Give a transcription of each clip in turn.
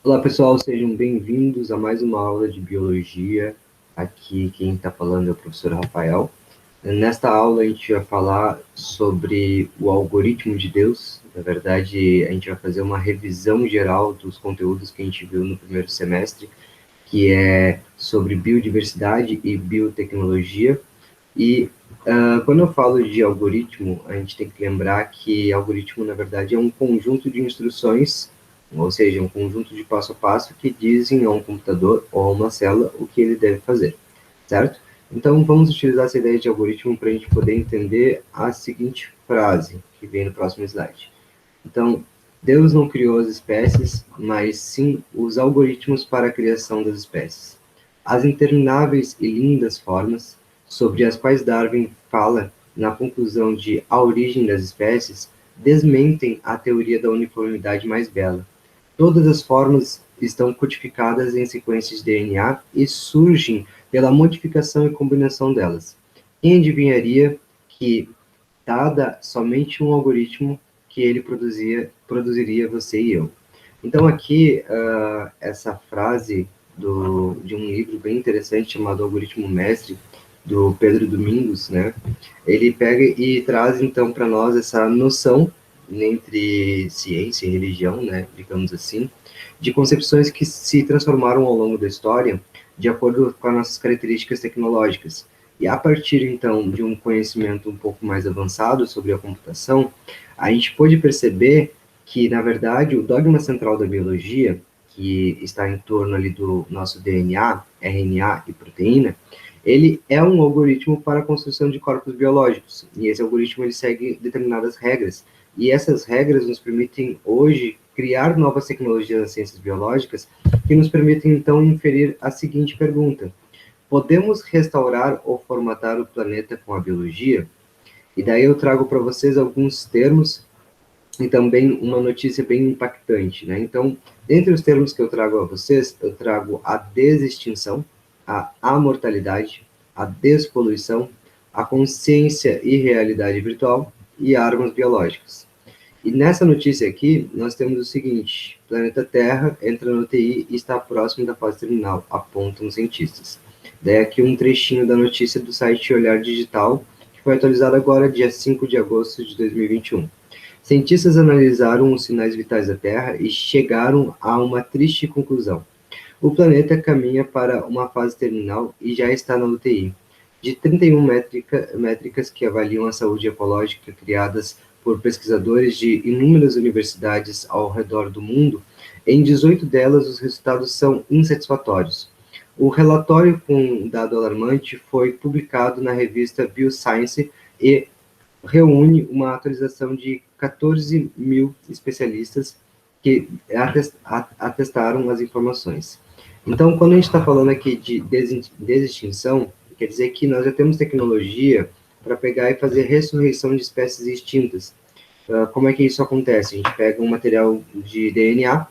Olá pessoal, sejam bem-vindos a mais uma aula de biologia. Aqui quem está falando é o professor Rafael. Nesta aula a gente vai falar sobre o algoritmo de Deus. Na verdade, a gente vai fazer uma revisão geral dos conteúdos que a gente viu no primeiro semestre, que é sobre biodiversidade e biotecnologia. E quando eu falo de algoritmo, a gente tem que lembrar que algoritmo, na verdade, é um conjunto de instruções, ou seja, um conjunto de passo a passo que dizem a um computador ou a uma célula o que ele deve fazer, certo? Então, vamos utilizar essa ideia de algoritmo para a gente poder entender a seguinte frase, que vem no próximo slide. Então, Deus não criou as espécies, mas sim os algoritmos para a criação das espécies. As intermináveis e lindas formas, sobre as quais Darwin fala na conclusão de A Origem das Espécies, desmentem a teoria da uniformidade mais bela. Todas as formas estão codificadas em sequências de DNA e surgem pela modificação e combinação delas. Quem adivinharia que, dada somente um algoritmo, que ele produziria você e eu? Então aqui, essa frase de um livro bem interessante chamado Algoritmo Mestre, do Pedro Domingos, né? Ele pega e traz então para nós essa noção entre ciência e religião, né, digamos assim, de concepções que se transformaram ao longo da história de acordo com as nossas características tecnológicas. E a partir então de um conhecimento um pouco mais avançado sobre a computação, a gente pôde perceber que, na verdade, o dogma central da biologia, que está em torno ali do nosso DNA, RNA e proteína, ele é um algoritmo para a construção de corpos biológicos, e esse algoritmo ele segue determinadas regras, e essas regras nos permitem hoje criar novas tecnologias nas ciências biológicas que nos permitem então inferir a seguinte pergunta: podemos restaurar ou formatar o planeta com a biologia? E daí eu trago para vocês alguns termos e também uma notícia bem impactante, né? Então, entre os termos que eu trago a vocês, eu trago a desextinção, a amortalidade, a despoluição, a consciência e realidade virtual e armas biológicas. E nessa notícia aqui, nós temos o seguinte: planeta Terra entra no UTI e está próximo da fase terminal, apontam os cientistas. Daí aqui um trechinho da notícia do site Olhar Digital, que foi atualizado agora, dia 5 de agosto de 2021. Cientistas analisaram os sinais vitais da Terra e chegaram a uma triste conclusão. O planeta caminha para uma fase terminal e já está na UTI. De 31 métricas que avaliam a saúde ecológica criadas por pesquisadores de inúmeras universidades ao redor do mundo, em 18 delas os resultados são insatisfatórios. O relatório com dado alarmante foi publicado na revista Bioscience e reúne uma atualização de 14 mil especialistas que atestaram as informações. Então, quando a gente está falando aqui de desextinção, quer dizer que nós já temos tecnologia para pegar e fazer ressurreição de espécies extintas. Como é que isso acontece? A gente pega um material de DNA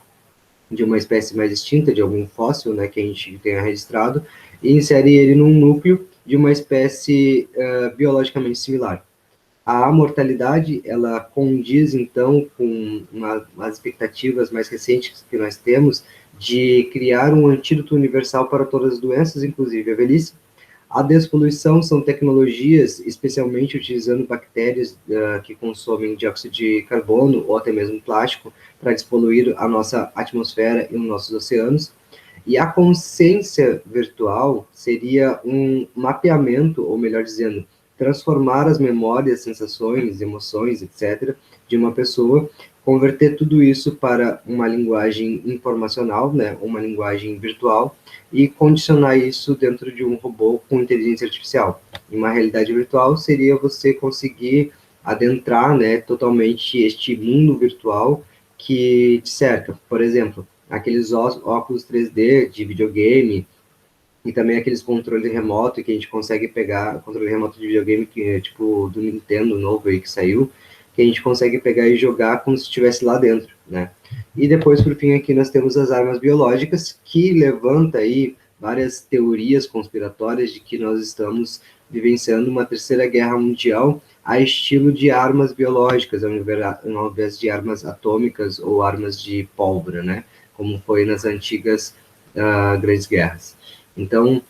de uma espécie mais extinta, de algum fóssil, né, que a gente tenha registrado, e insere ele num núcleo de uma espécie biologicamente similar. A mortalidade, ela condiz, então, com as expectativas mais recentes que nós temos de criar um antídoto universal para todas as doenças, inclusive a velhice. A despoluição são tecnologias, especialmente utilizando bactérias que consomem dióxido de carbono ou até mesmo plástico para despoluir a nossa atmosfera e os nossos oceanos. E a consciência virtual seria um mapeamento, ou melhor dizendo, transformar as memórias, sensações, emoções, etc., de uma pessoa, converter tudo isso para uma linguagem informacional, né, uma linguagem virtual, e condicionar isso dentro de um robô com inteligência artificial. E uma realidade virtual seria você conseguir adentrar, né, totalmente este mundo virtual que te cerca. Por exemplo, aqueles óculos 3D de videogame, e também aqueles controles remoto que a gente consegue pegar, controle remoto de videogame que é tipo do Nintendo novo aí que saiu, que a gente consegue pegar e jogar como se estivesse lá dentro, né? E depois, por fim, aqui nós temos as armas biológicas, que levanta aí várias teorias conspiratórias de que nós estamos vivenciando uma terceira guerra mundial a estilo de armas biológicas, ao invés de armas atômicas ou armas de pólvora, né? Como foi nas antigas grandes guerras. Então,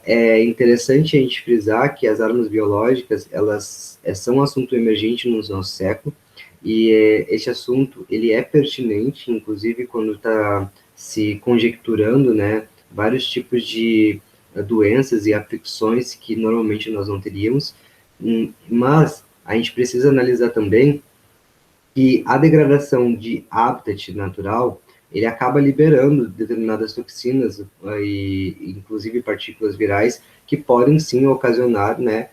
é interessante a gente frisar que as armas biológicas, elas são um assunto emergente no nosso século, e este assunto, ele é pertinente, inclusive quando está se conjecturando, né, vários tipos de doenças e afecções que normalmente nós não teríamos, mas a gente precisa analisar também que a degradação de habitat natural, ele acaba liberando determinadas toxinas e inclusive partículas virais que podem sim ocasionar, né,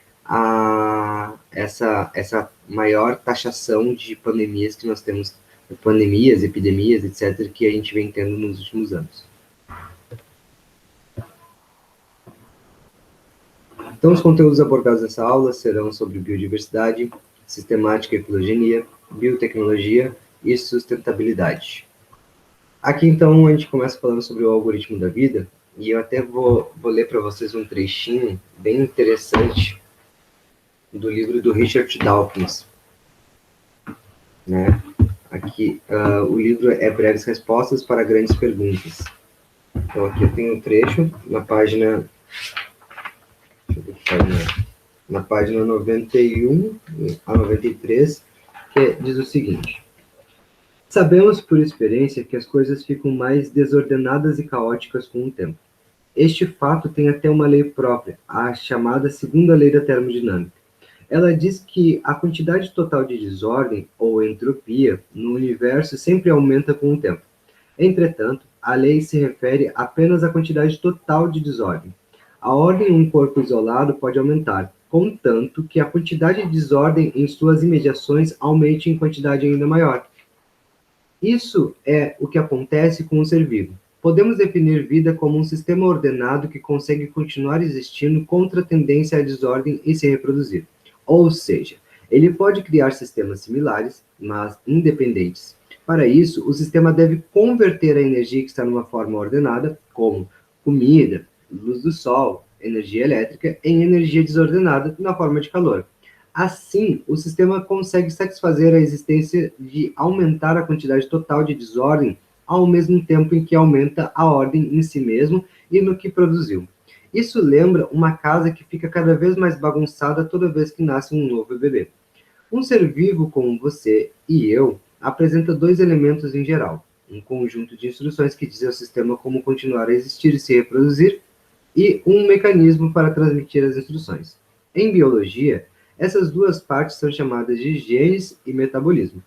essa maior taxação de pandemias que nós temos, pandemias, epidemias, etc., que a gente vem tendo nos últimos anos. Então, os conteúdos abordados nessa aula serão sobre biodiversidade, sistemática e filogenia, biotecnologia e sustentabilidade. Aqui, então, a gente começa falando sobre o algoritmo da vida, e eu até vou ler para vocês um trechinho bem interessante do livro do Richard Dawkins. Né? Aqui, o livro é Breves Respostas para Grandes Perguntas. Então, aqui eu tenho um trecho na página... na página 91 a 93, que diz o seguinte: sabemos por experiência que as coisas ficam mais desordenadas e caóticas com o tempo. Este fato tem até uma lei própria, a chamada segunda lei da termodinâmica. Ela diz que a quantidade total de desordem, ou entropia, no universo sempre aumenta com o tempo. Entretanto, a lei se refere apenas à quantidade total de desordem. A ordem em um corpo isolado pode aumentar, contanto que a quantidade de desordem em suas imediações aumente em quantidade ainda maior. Isso é o que acontece com o ser vivo. Podemos definir vida como um sistema ordenado que consegue continuar existindo contra a tendência à desordem e se reproduzir. Ou seja, ele pode criar sistemas similares, mas independentes. Para isso, o sistema deve converter a energia que está numa forma ordenada, como comida, luz do sol, energia elétrica, em energia desordenada na forma de calor. Assim, o sistema consegue satisfazer a existência de aumentar a quantidade total de desordem ao mesmo tempo em que aumenta a ordem em si mesmo e no que produziu. Isso lembra uma casa que fica cada vez mais bagunçada toda vez que nasce um novo bebê. Um ser vivo como você e eu apresenta dois elementos em geral: um conjunto de instruções que diz ao sistema como continuar a existir e se reproduzir, e um mecanismo para transmitir as instruções. Em biologia, essas duas partes são chamadas de genes e metabolismo.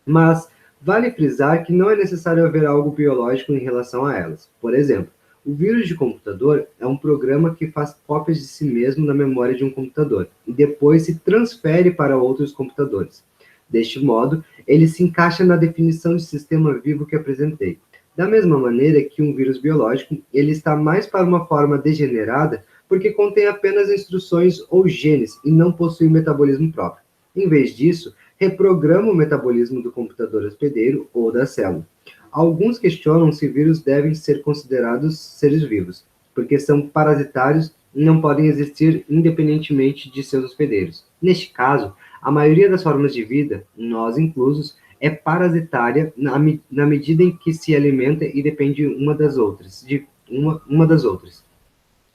Mas vale frisar que não é necessário haver algo biológico em relação a elas. Por exemplo, o vírus de computador é um programa que faz cópias de si mesmo na memória de um computador e depois se transfere para outros computadores. Deste modo, ele se encaixa na definição de sistema vivo que apresentei. Da mesma maneira que um vírus biológico, ele está mais para uma forma degenerada porque contém apenas instruções ou genes e não possui metabolismo próprio. Em vez disso, reprograma o metabolismo do computador hospedeiro ou da célula. Alguns questionam se vírus devem ser considerados seres vivos, porque são parasitários e não podem existir independentemente de seus hospedeiros. Neste caso, a maioria das formas de vida, nós inclusos, é parasitária na medida em que se alimenta e depende uma das outras.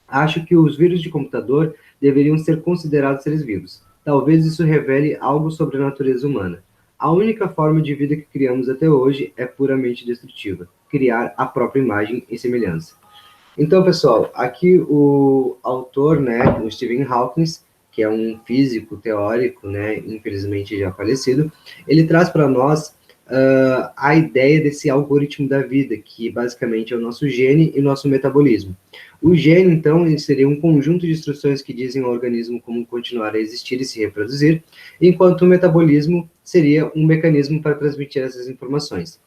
Acho que os vírus de computador deveriam ser considerados seres vivos. Talvez isso revele algo sobre a natureza humana. A única forma de vida que criamos até hoje é puramente destrutiva: criar a própria imagem e semelhança. Então, pessoal, aqui o autor, né, o Stephen Hawking, que é um físico teórico, né, infelizmente já falecido, ele traz para nós a ideia desse algoritmo da vida, que basicamente é o nosso gene e nosso metabolismo. O gene, então, ele seria um conjunto de instruções que dizem ao organismo como continuar a existir e se reproduzir, enquanto o metabolismo seria um mecanismo para transmitir essas informações.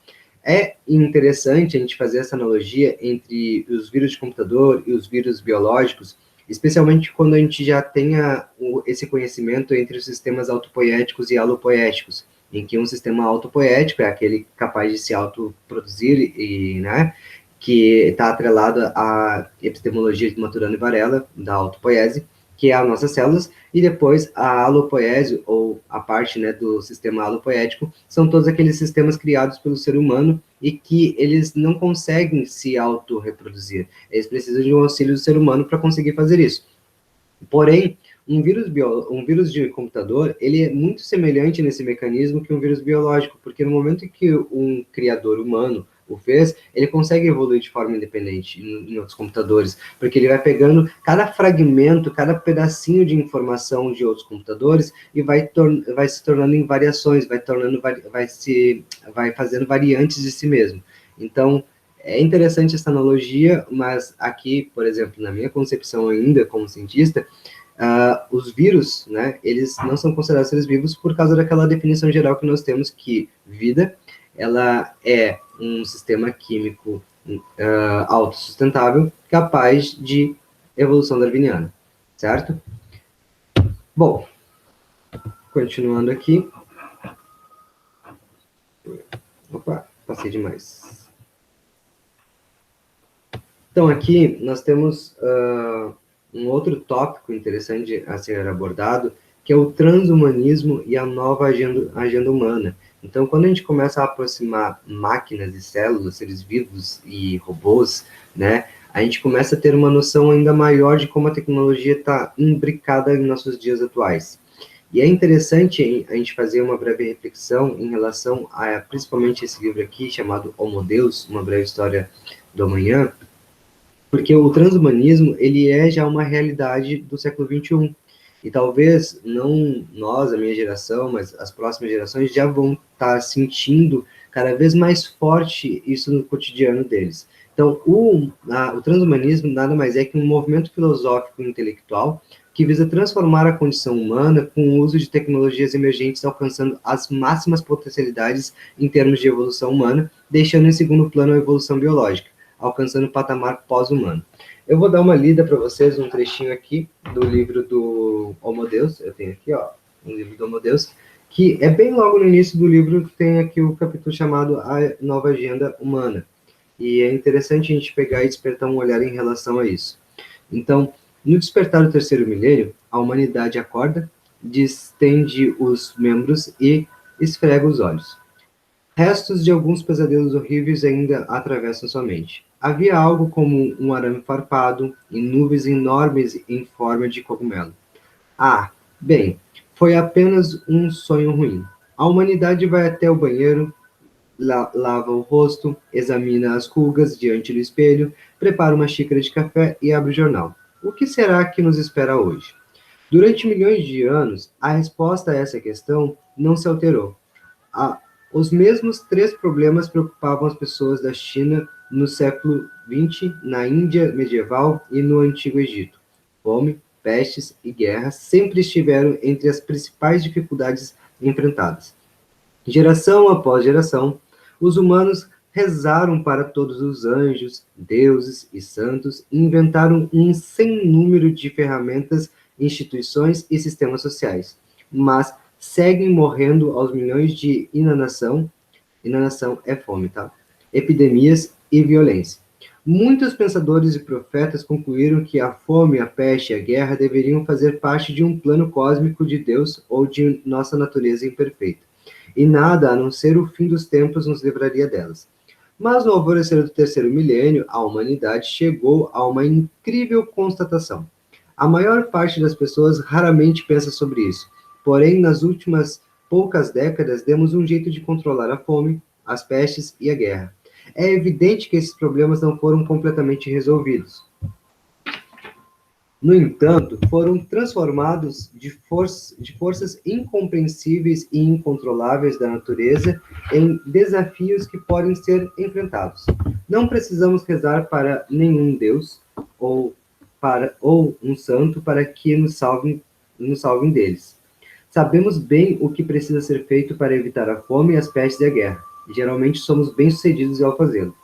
É interessante a gente fazer essa analogia entre os vírus de computador e os vírus biológicos, especialmente quando a gente já tenha esse conhecimento entre os sistemas autopoéticos e alopoéticos, em que um sistema autopoético é aquele capaz de se autoproduzir e, né, que está atrelado à epistemologia de Maturana e Varela, da autopoiese, que é as nossas células, e depois a alopoese, ou a parte, né, do sistema alopoético, são todos aqueles sistemas criados pelo ser humano e que eles não conseguem se autorreproduzir. Eles precisam de um auxílio do ser humano para conseguir fazer isso. Porém, um vírus de computador, ele é muito semelhante nesse mecanismo que um vírus biológico, porque no momento que um criador humano o fez, ele consegue evoluir de forma independente em outros computadores, porque ele vai pegando cada fragmento, cada pedacinho de informação de outros computadores e vai se tornando em variações, vai fazendo variantes de si mesmo. Então, é interessante essa analogia, mas aqui, por exemplo, na minha concepção ainda como cientista, os vírus, né, eles não são considerados seres vivos por causa daquela definição geral que nós temos que vida, ela é um sistema químico autossustentável, capaz de evolução darwiniana, certo? Bom, continuando aqui. Opa, passei demais. Então, aqui nós temos um outro tópico interessante a ser abordado, que é o transhumanismo e a nova agenda humana. Então, quando a gente começa a aproximar máquinas e células, seres vivos e robôs, né, a gente começa a ter uma noção ainda maior de como a tecnologia está imbricada em nossos dias atuais. E é interessante a gente fazer uma breve reflexão em relação a, principalmente, esse livro aqui, chamado Homo Deus, Uma Breve História do Amanhã, porque o transhumanismo, ele é já uma realidade do século XXI. E talvez, não nós, a minha geração, mas as próximas gerações já vão estar sentindo cada vez mais forte isso no cotidiano deles. Então, o transhumanismo nada mais é que um movimento filosófico e intelectual que visa transformar a condição humana com o uso de tecnologias emergentes, alcançando as máximas potencialidades em termos de evolução humana, deixando em segundo plano a evolução biológica, alcançando o patamar pós-humano. Eu vou dar uma lida para vocês, um trechinho aqui do livro do Homo Deus. Eu tenho aqui, ó, um livro do Homo Deus, que é bem logo no início do livro, tem aqui o capítulo chamado A Nova Agenda Humana. E é interessante a gente pegar e despertar um olhar em relação a isso. Então, no despertar do terceiro milênio, a humanidade acorda, distende os membros e esfrega os olhos. Restos de alguns pesadelos horríveis ainda atravessam sua mente. Havia algo como um arame farpado e nuvens enormes em forma de cogumelo. Ah, bem, foi apenas um sonho ruim. A humanidade vai até o banheiro, lava o rosto, examina as rugas diante do espelho, prepara uma xícara de café e abre o jornal. O que será que nos espera hoje? Durante milhões de anos, a resposta a essa questão não se alterou. Os mesmos três problemas preocupavam as pessoas da China no século XX, na Índia medieval e no Antigo Egito. Fome, pestes e guerras sempre estiveram entre as principais dificuldades enfrentadas. Geração após geração, os humanos rezaram para todos os anjos, deuses e santos e inventaram um sem número de ferramentas, instituições e sistemas sociais. Mas seguem morrendo aos milhões de inanação é fome, tá? Epidemias e violência. Muitos pensadores e profetas concluíram que a fome, a peste e a guerra deveriam fazer parte de um plano cósmico de Deus ou de nossa natureza imperfeita, e nada, a não ser o fim dos tempos, nos livraria delas. Mas no alvorecer do terceiro milênio, a humanidade chegou a uma incrível constatação. A maior parte das pessoas raramente pensa sobre isso. Porém, nas últimas poucas décadas, demos um jeito de controlar a fome, as pestes e a guerra. É evidente que esses problemas não foram completamente resolvidos. No entanto, foram transformados de forças incompreensíveis e incontroláveis da natureza em desafios que podem ser enfrentados. Não precisamos rezar para nenhum Deus ou um santo para que nos salvem deles. Sabemos bem o que precisa ser feito para evitar a fome, as pestes e a guerra. E geralmente somos bem-sucedidos ao fazê-lo.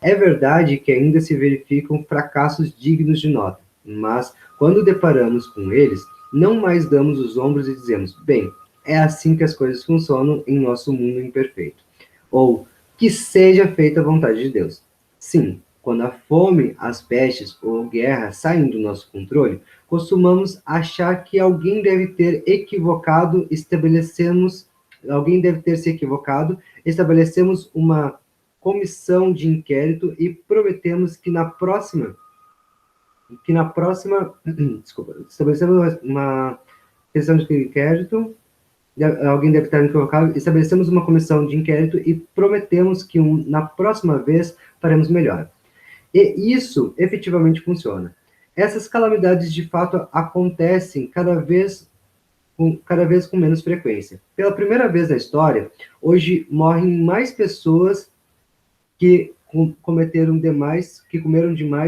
É verdade que ainda se verificam fracassos dignos de nota, mas quando deparamos com eles, não mais damos os ombros e dizemos: bem, é assim que as coisas funcionam em nosso mundo imperfeito. Ou que seja feita a vontade de Deus. Sim, quando a fome, as pestes ou guerra saem do nosso controle, costumamos achar que alguém deve ter se equivocado, estabelecemos uma comissão de inquérito e prometemos desculpa, estabelecemos uma comissão de inquérito, alguém deve estar equivocado, estabelecemos uma comissão de inquérito e prometemos que na próxima vez faremos melhor. E isso efetivamente funciona. Essas calamidades de fato acontecem cada vez com menos frequência. Pela primeira vez na história, hoje morrem mais pessoas que comeram demais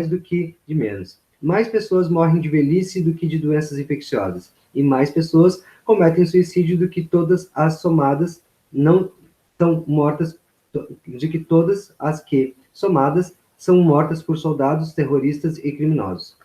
do que de menos. Mais pessoas morrem de velhice do que de doenças infecciosas. E mais pessoas cometem suicídio do que todas as somadas não são mortas, de que todas as que somadas são mortas por soldados, terroristas e criminosos.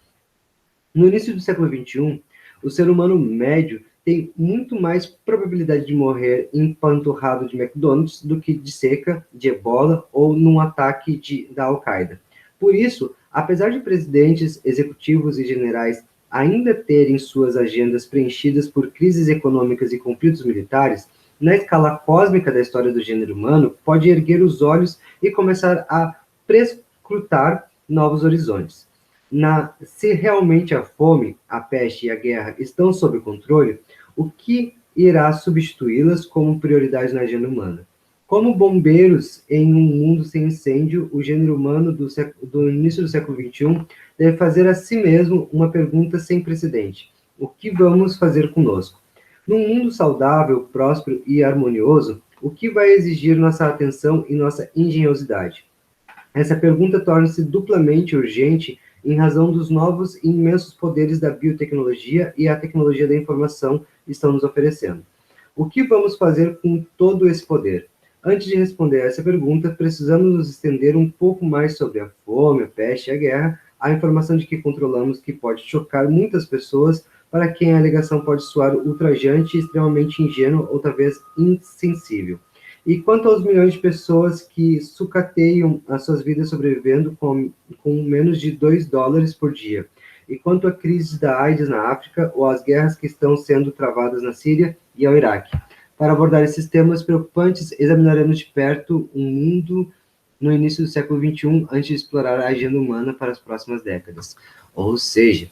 No início do século XXI, o ser humano médio tem muito mais probabilidade de morrer empanturrado de McDonald's do que de seca, de ebola ou num ataque da Al-Qaeda. Por isso, apesar de presidentes, executivos e generais ainda terem suas agendas preenchidas por crises econômicas e conflitos militares, na escala cósmica da história do gênero humano, pode erguer os olhos e começar a prescrutar novos horizontes. Se realmente a fome, a peste e a guerra estão sob controle, o que irá substituí-las como prioridade na agenda humana? Como bombeiros em um mundo sem incêndio, o gênero humano do início do século XXI deve fazer a si mesmo uma pergunta sem precedente: o que vamos fazer conosco? Num mundo saudável, próspero e harmonioso, o que vai exigir nossa atenção e nossa engenhosidade? Essa pergunta torna-se duplamente urgente em razão dos novos e imensos poderes da biotecnologia e a tecnologia da informação estão nos oferecendo. O que vamos fazer com todo esse poder? Antes de responder a essa pergunta, precisamos nos estender um pouco mais sobre a fome, a peste e a guerra, a informação de que controlamos que pode chocar muitas pessoas, para quem a alegação pode soar ultrajante, extremamente ingênua ou talvez insensível. E quanto aos milhões de pessoas que sucateiam as suas vidas sobrevivendo com menos de $2 por dia? E quanto à crise da AIDS na África ou às guerras que estão sendo travadas na Síria e ao Iraque? Para abordar esses temas preocupantes, examinaremos de perto um mundo no início do século XXI, antes de explorar a agenda humana para as próximas décadas. Ou seja,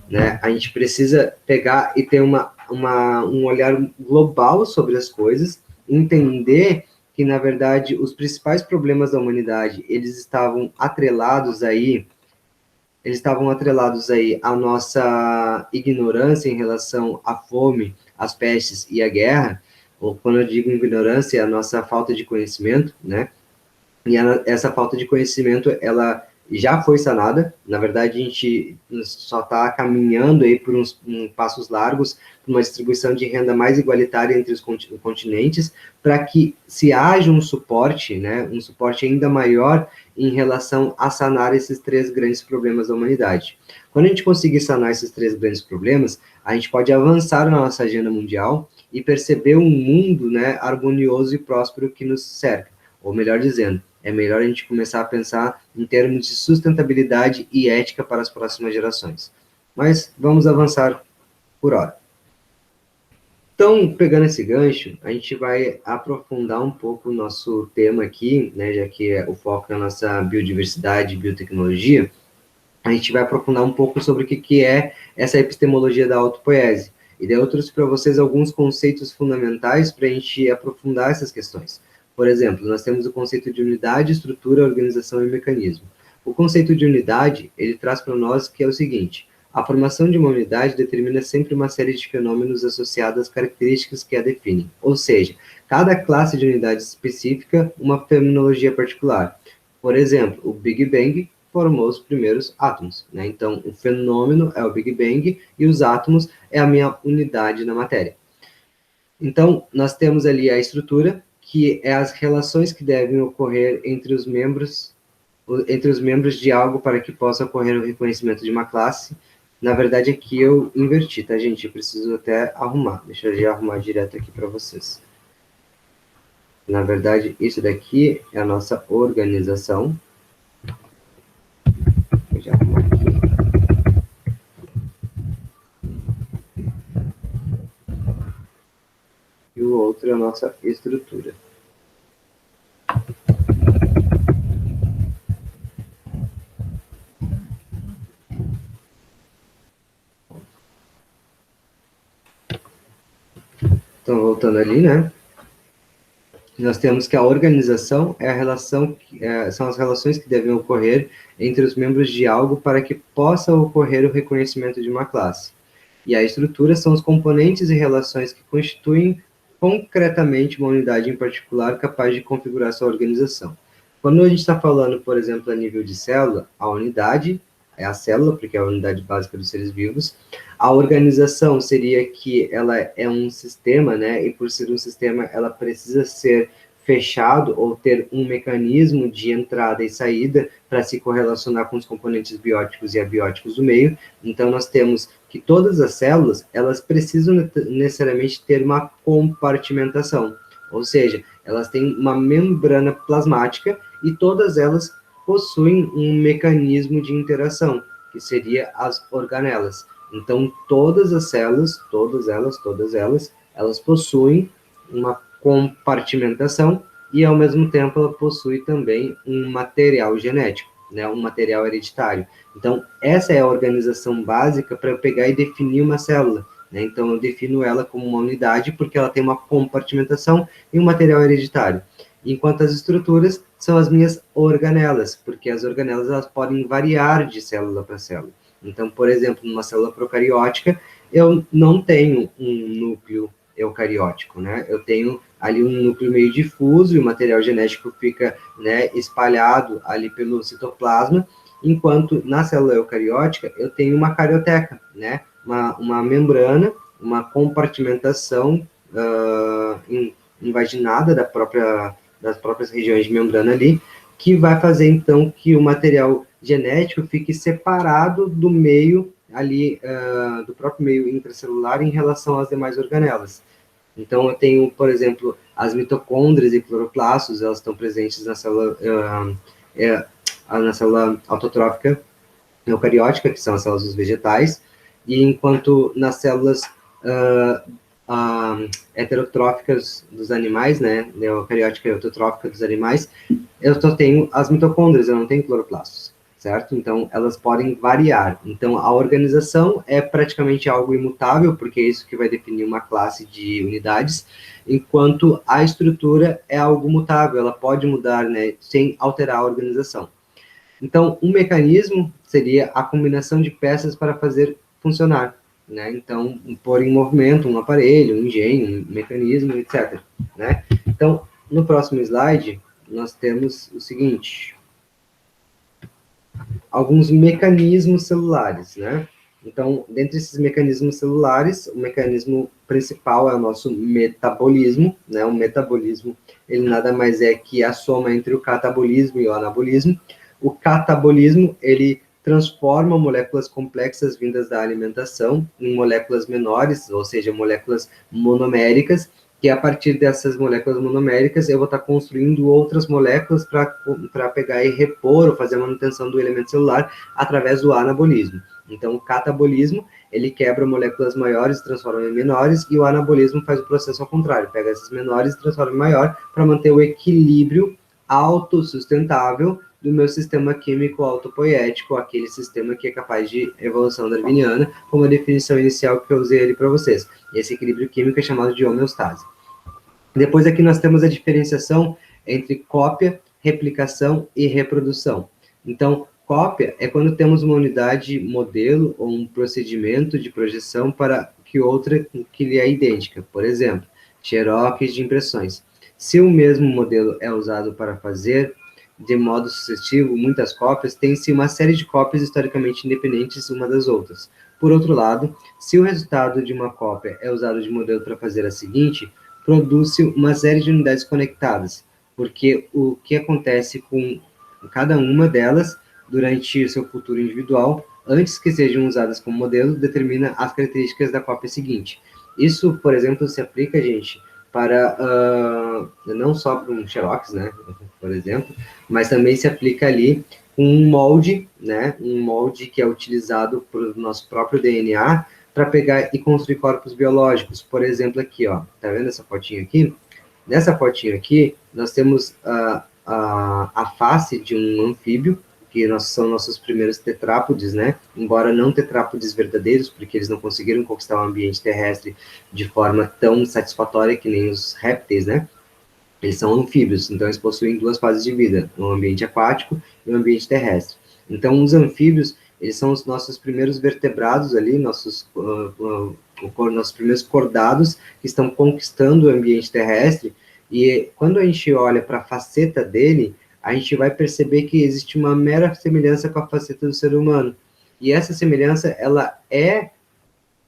né, a gente precisa pegar e ter um olhar global sobre as coisas, entender que, na verdade, os principais problemas da humanidade, eles estavam atrelados aí à nossa ignorância em relação à fome, às pestes e à guerra, ou quando eu digo ignorância, é a nossa falta de conhecimento, né? E essa falta de conhecimento, ela já foi sanada. Na verdade, a gente só está caminhando aí por uns passos largos, por uma distribuição de renda mais igualitária entre os continentes, para que se haja um suporte, né, um suporte ainda maior em relação a sanar esses três grandes problemas da humanidade. Quando a gente conseguir sanar esses três grandes problemas, a gente pode avançar na nossa agenda mundial e perceber um mundo, né, harmonioso e próspero que nos cerca. Ou melhor dizendo, é melhor a gente começar a pensar em termos de sustentabilidade e ética para as próximas gerações. Mas vamos avançar por hora. Então, pegando esse gancho, a gente vai aprofundar um pouco o nosso tema aqui, né, já que o foco é a nossa biodiversidade e biotecnologia. A gente vai aprofundar um pouco sobre o que é essa epistemologia da autopoiese. E daí eu trouxe para vocês alguns conceitos fundamentais para a gente aprofundar essas questões. Por exemplo, nós temos o conceito de unidade, estrutura, organização e mecanismo. O conceito de unidade, ele traz para nós que é o seguinte: a formação de uma unidade determina sempre uma série de fenômenos associados às características que a definem. Ou seja, cada classe de unidade específica uma fenomenologia particular. Por exemplo, o Big Bang formou os primeiros átomos, né? Então, o fenômeno é o Big Bang e os átomos é a minha unidade na matéria. Então, nós temos ali a estrutura, que é as relações que devem ocorrer entre os membros de algo para que possa ocorrer o reconhecimento de uma classe. Na verdade, aqui eu inverti, tá, gente? Eu preciso até arrumar. Deixa eu já arrumar direto aqui para vocês. Na verdade, isso daqui é a nossa organização. outra nossa estrutura. Então, voltando ali, né? Nós temos que a organização é a relação, são as relações que devem ocorrer entre os membros de algo para que possa ocorrer o reconhecimento de uma classe. E a estrutura são os componentes e relações que constituem concretamente uma unidade em particular capaz de configurar sua organização. Quando a gente está falando, por exemplo, a nível de célula, a unidade é a célula, porque é a unidade básica dos seres vivos. A organização seria que ela é um sistema, né? E por ser um sistema, ela precisa ser fechado ou ter um mecanismo de entrada e saída para se correlacionar com os componentes bióticos e abióticos do meio. Então, nós temos que todas as células, elas precisam necessariamente ter uma compartimentação, ou seja, elas têm uma membrana plasmática e todas elas possuem um mecanismo de interação, que seria as organelas. Então, todas as células, todas elas possuem uma compartimentação e, ao mesmo tempo, ela possui também um material genético, né, um material hereditário. Então, essa é a organização básica para eu pegar e definir uma célula, né? Então, eu defino ela como uma unidade porque ela tem uma compartimentação e um material hereditário. Enquanto as estruturas são as minhas organelas, porque as organelas elas podem variar de célula para célula. Então, por exemplo, numa célula procariótica, eu não tenho um núcleo eucariótico, né? Eu tenho ali um núcleo meio difuso e o material genético fica, né, espalhado ali pelo citoplasma, enquanto na célula eucariótica eu tenho uma carioteca, né? Uma membrana, uma compartimentação invaginada das próprias regiões de membrana ali, que vai fazer então que o material genético fique separado do meio ali, do próprio meio intracelular em relação às demais organelas. Então, eu tenho, por exemplo, as mitocôndrias e cloroplastos, elas estão presentes na célula autotrófica eucariótica, que são as células dos vegetais, e enquanto nas células heterotróficas dos animais, né, eucariótica e autotrófica dos animais, eu só tenho as mitocôndrias, eu não tenho cloroplastos, certo? Então, elas podem variar. Então, a organização é praticamente algo imutável, porque é isso que vai definir uma classe de unidades, enquanto a estrutura é algo mutável, ela pode mudar, né, sem alterar a organização. Então, um mecanismo seria a combinação de peças para fazer funcionar, né? Então, pôr em movimento um aparelho, um engenho, um mecanismo, etc., né? Então, no próximo slide, nós temos o seguinte: alguns mecanismos celulares, né? Então, dentre esses mecanismos celulares, o mecanismo principal é o nosso metabolismo, né? O metabolismo, ele nada mais é que a soma entre o catabolismo e o anabolismo. O catabolismo, ele transforma moléculas complexas vindas da alimentação em moléculas menores, ou seja, moléculas monoméricas, que a partir dessas moléculas monoméricas eu vou estar construindo outras moléculas para pegar e repor ou fazer a manutenção do elemento celular através do anabolismo. Então, o catabolismo, ele quebra moléculas maiores e transforma em menores, e o anabolismo faz o processo ao contrário, pega essas menores e transforma em maior para manter o equilíbrio autossustentável do meu sistema químico autopoético, aquele sistema que é capaz de evolução darwiniana, como a definição inicial que eu usei ali para vocês. Esse equilíbrio químico é chamado de homeostase. Depois aqui nós temos a diferenciação entre cópia, replicação e reprodução. Então, cópia é quando temos uma unidade modelo ou um procedimento de projeção para que outra que lhe é idêntica. Por exemplo, xerox de impressões. Se o mesmo modelo é usado para fazer de modo sucessivo muitas cópias, tem-se uma série de cópias historicamente independentes uma das outras. Por outro lado, se o resultado de uma cópia é usado de modelo para fazer a seguinte, produz-se uma série de unidades conectadas, porque o que acontece com cada uma delas durante o seu futuro individual, antes que sejam usadas como modelo, determina as características da cópia seguinte. Isso, por exemplo, se aplica, gente, para não só para um xerox, né, por exemplo, mas também se aplica ali um molde, né, um molde que é utilizado para o nosso próprio DNA para pegar e construir corpos biológicos. Por exemplo, aqui, ó, tá vendo essa fotinha aqui? Nessa fotinha aqui, nós temos a face de um anfíbio, que são nossos primeiros tetrápodes, né? Embora não tetrápodes verdadeiros, porque eles não conseguiram conquistar o ambiente terrestre de forma tão satisfatória que nem os répteis, né? Eles são anfíbios, então eles possuem duas fases de vida, um ambiente aquático e um ambiente terrestre. Então, os anfíbios, eles são os nossos primeiros vertebrados ali, nossos primeiros cordados que estão conquistando o ambiente terrestre, e quando a gente olha para a faceta dele, a gente vai perceber que existe uma mera semelhança com a faceta do ser humano. E essa semelhança, ela é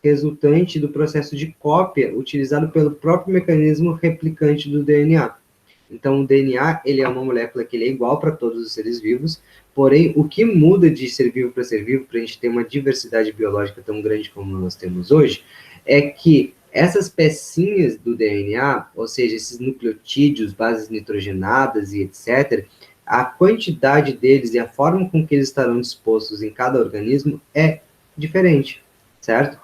resultante do processo de cópia utilizado pelo próprio mecanismo replicante do DNA. Então, o DNA, ele é uma molécula que ele é igual para todos os seres vivos, porém, o que muda de ser vivo para ser vivo, para a gente ter uma diversidade biológica tão grande como nós temos hoje, é que essas pecinhas do DNA, ou seja, esses nucleotídeos, bases nitrogenadas e etc., a quantidade deles e a forma com que eles estarão dispostos em cada organismo é diferente, certo?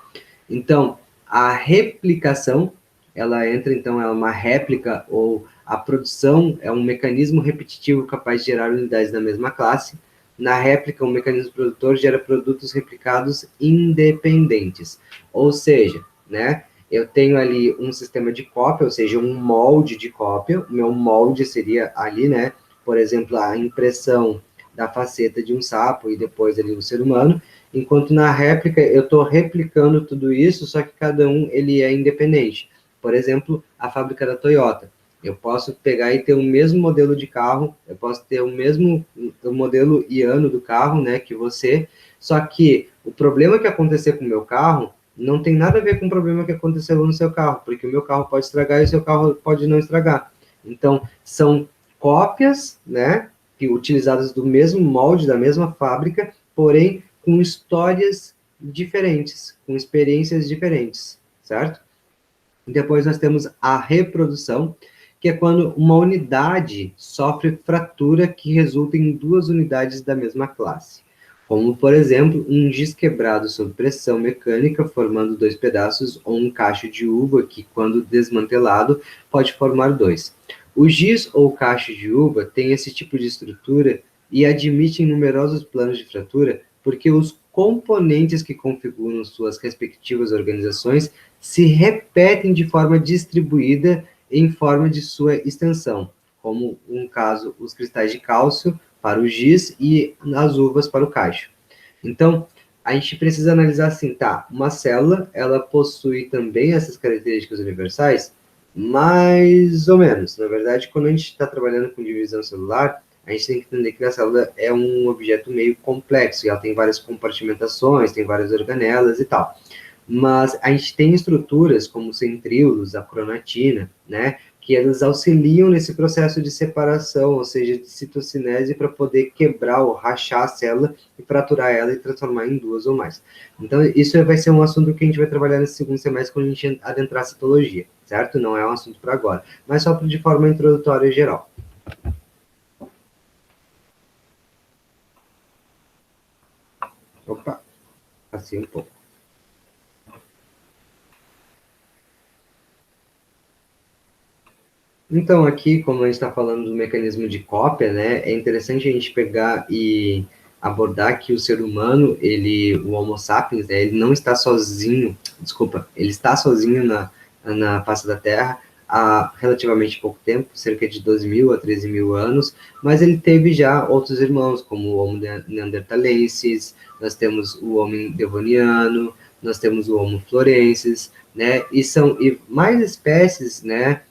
Então, a replicação, ela entra, então, é uma réplica, ou a produção é um mecanismo repetitivo capaz de gerar unidades da mesma classe. Na réplica, o mecanismo produtor gera produtos replicados independentes. Ou seja, né, eu tenho ali um sistema de cópia, ou seja, um molde de cópia. O meu molde seria ali, né, por exemplo, a impressão da faceta de um sapo e depois ali o ser humano, enquanto na réplica eu estou replicando tudo isso, só que cada um ele é independente. Por exemplo, a fábrica da Toyota. Eu posso pegar e ter o mesmo modelo de carro, eu posso ter o modelo e ano do carro, né, que você, só que o problema que acontecer com o meu carro não tem nada a ver com o problema que aconteceu no seu carro, porque o meu carro pode estragar e o seu carro pode não estragar. Então, são cópias, né, que utilizadas do mesmo molde, da mesma fábrica, porém com histórias diferentes, com experiências diferentes, certo? E depois nós temos a reprodução, que é quando uma unidade sofre fratura que resulta em duas unidades da mesma classe. Como, por exemplo, um giz quebrado sob pressão mecânica, formando dois pedaços, ou um cacho de uva que, quando desmantelado, pode formar dois. O giz ou cacho de uva tem esse tipo de estrutura e admite numerosos planos de fratura, porque os componentes que configuram suas respectivas organizações se repetem de forma distribuída em forma de sua extensão, como um caso, os cristais de cálcio para o giz e as uvas para o cacho. Então, a gente precisa analisar assim, tá, uma célula, ela possui também essas características universais? Mais ou menos. Na verdade, quando a gente está trabalhando com divisão celular, a gente tem que entender que a célula é um objeto meio complexo, e ela tem várias compartimentações, tem várias organelas e tal. Mas a gente tem estruturas como os centríolos, a cromatina, né, que elas auxiliam nesse processo de separação, ou seja, de citocinese, para poder quebrar ou rachar a célula e fraturar ela e transformar em duas ou mais. Então, isso vai ser um assunto que a gente vai trabalhar nesse segundo semestre quando a gente adentrar a citologia, certo? Não é um assunto para agora, mas só de forma introdutória e geral. Opa, assim um pouco. Então, aqui, como a gente está falando do mecanismo de cópia, né, é interessante a gente pegar e abordar que o ser humano, o Homo sapiens, né, ele não está sozinho, desculpa, ele está sozinho na face da Terra há relativamente pouco tempo, cerca de 12.000 a 13.000 anos, mas ele teve já outros irmãos, como o Homo neanderthalensis, nós temos o Homo devoniano, nós temos o Homo florensis, né, e mais espécies, né,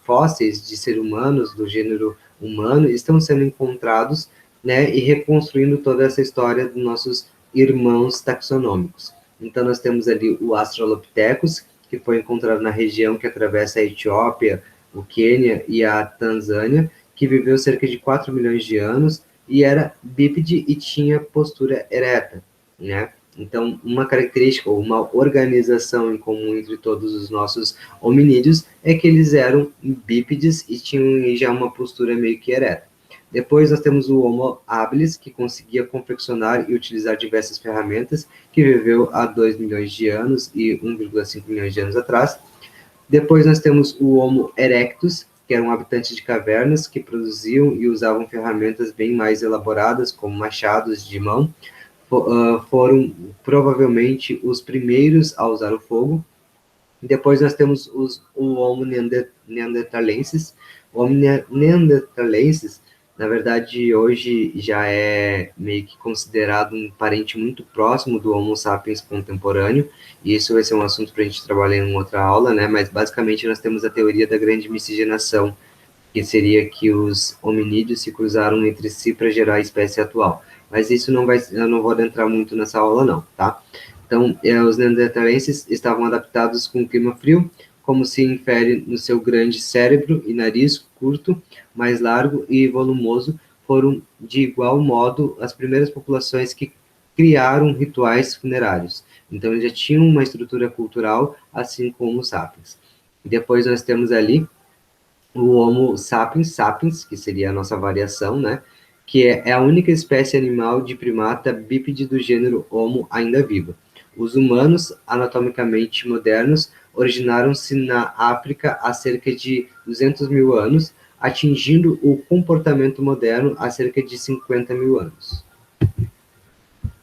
fósseis de seres humanos, do gênero humano, estão sendo encontrados, né, e reconstruindo toda essa história dos nossos irmãos taxonômicos. Então, nós temos ali o Australopithecus, que foi encontrado na região que atravessa a Etiópia, o Quênia e a Tanzânia, que viveu cerca de 4 milhões de anos e era bípede e tinha postura ereta, né? Então, uma característica ou uma organização em comum entre todos os nossos hominídeos é que eles eram bípedes e tinham já uma postura meio que ereta. Depois nós temos o Homo habilis, que conseguia confeccionar e utilizar diversas ferramentas, que viveu há 2 milhões de anos e 1,5 milhões de anos atrás. Depois nós temos o Homo erectus, que eram habitantes de cavernas que produziam e usavam ferramentas bem mais elaboradas, como machados de mão. Foram provavelmente os primeiros a usar o fogo. Depois nós temos o Homo neanderthalensis. O Homo neanderthalensis, na verdade, hoje já é meio que considerado um parente muito próximo do Homo sapiens contemporâneo, e isso vai ser um assunto para a gente trabalhar em outra aula, né? Mas basicamente nós temos a teoria da grande miscigenação, que seria que os hominídeos se cruzaram entre si para gerar a espécie atual. Mas isso não vai, eu não vou adentrar muito nessa aula não, tá? Então, os neandertalenses estavam adaptados com o clima frio, como se infere no seu grande cérebro e nariz curto, mais largo e volumoso, foram de igual modo as primeiras populações que criaram rituais funerários. Então, eles já tinham uma estrutura cultural, assim como os sapiens. Depois nós temos ali o Homo sapiens sapiens, que seria a nossa variação, né? Que é a única espécie animal de primata bípede do gênero Homo ainda viva. Os humanos, anatomicamente modernos, originaram-se na África há cerca de 200 mil anos, atingindo o comportamento moderno há cerca de 50 mil anos.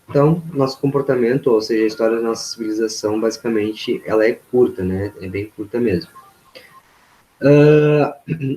Então, nosso comportamento, ou seja, a história da nossa civilização, basicamente, ela é curta, né? É bem curta mesmo.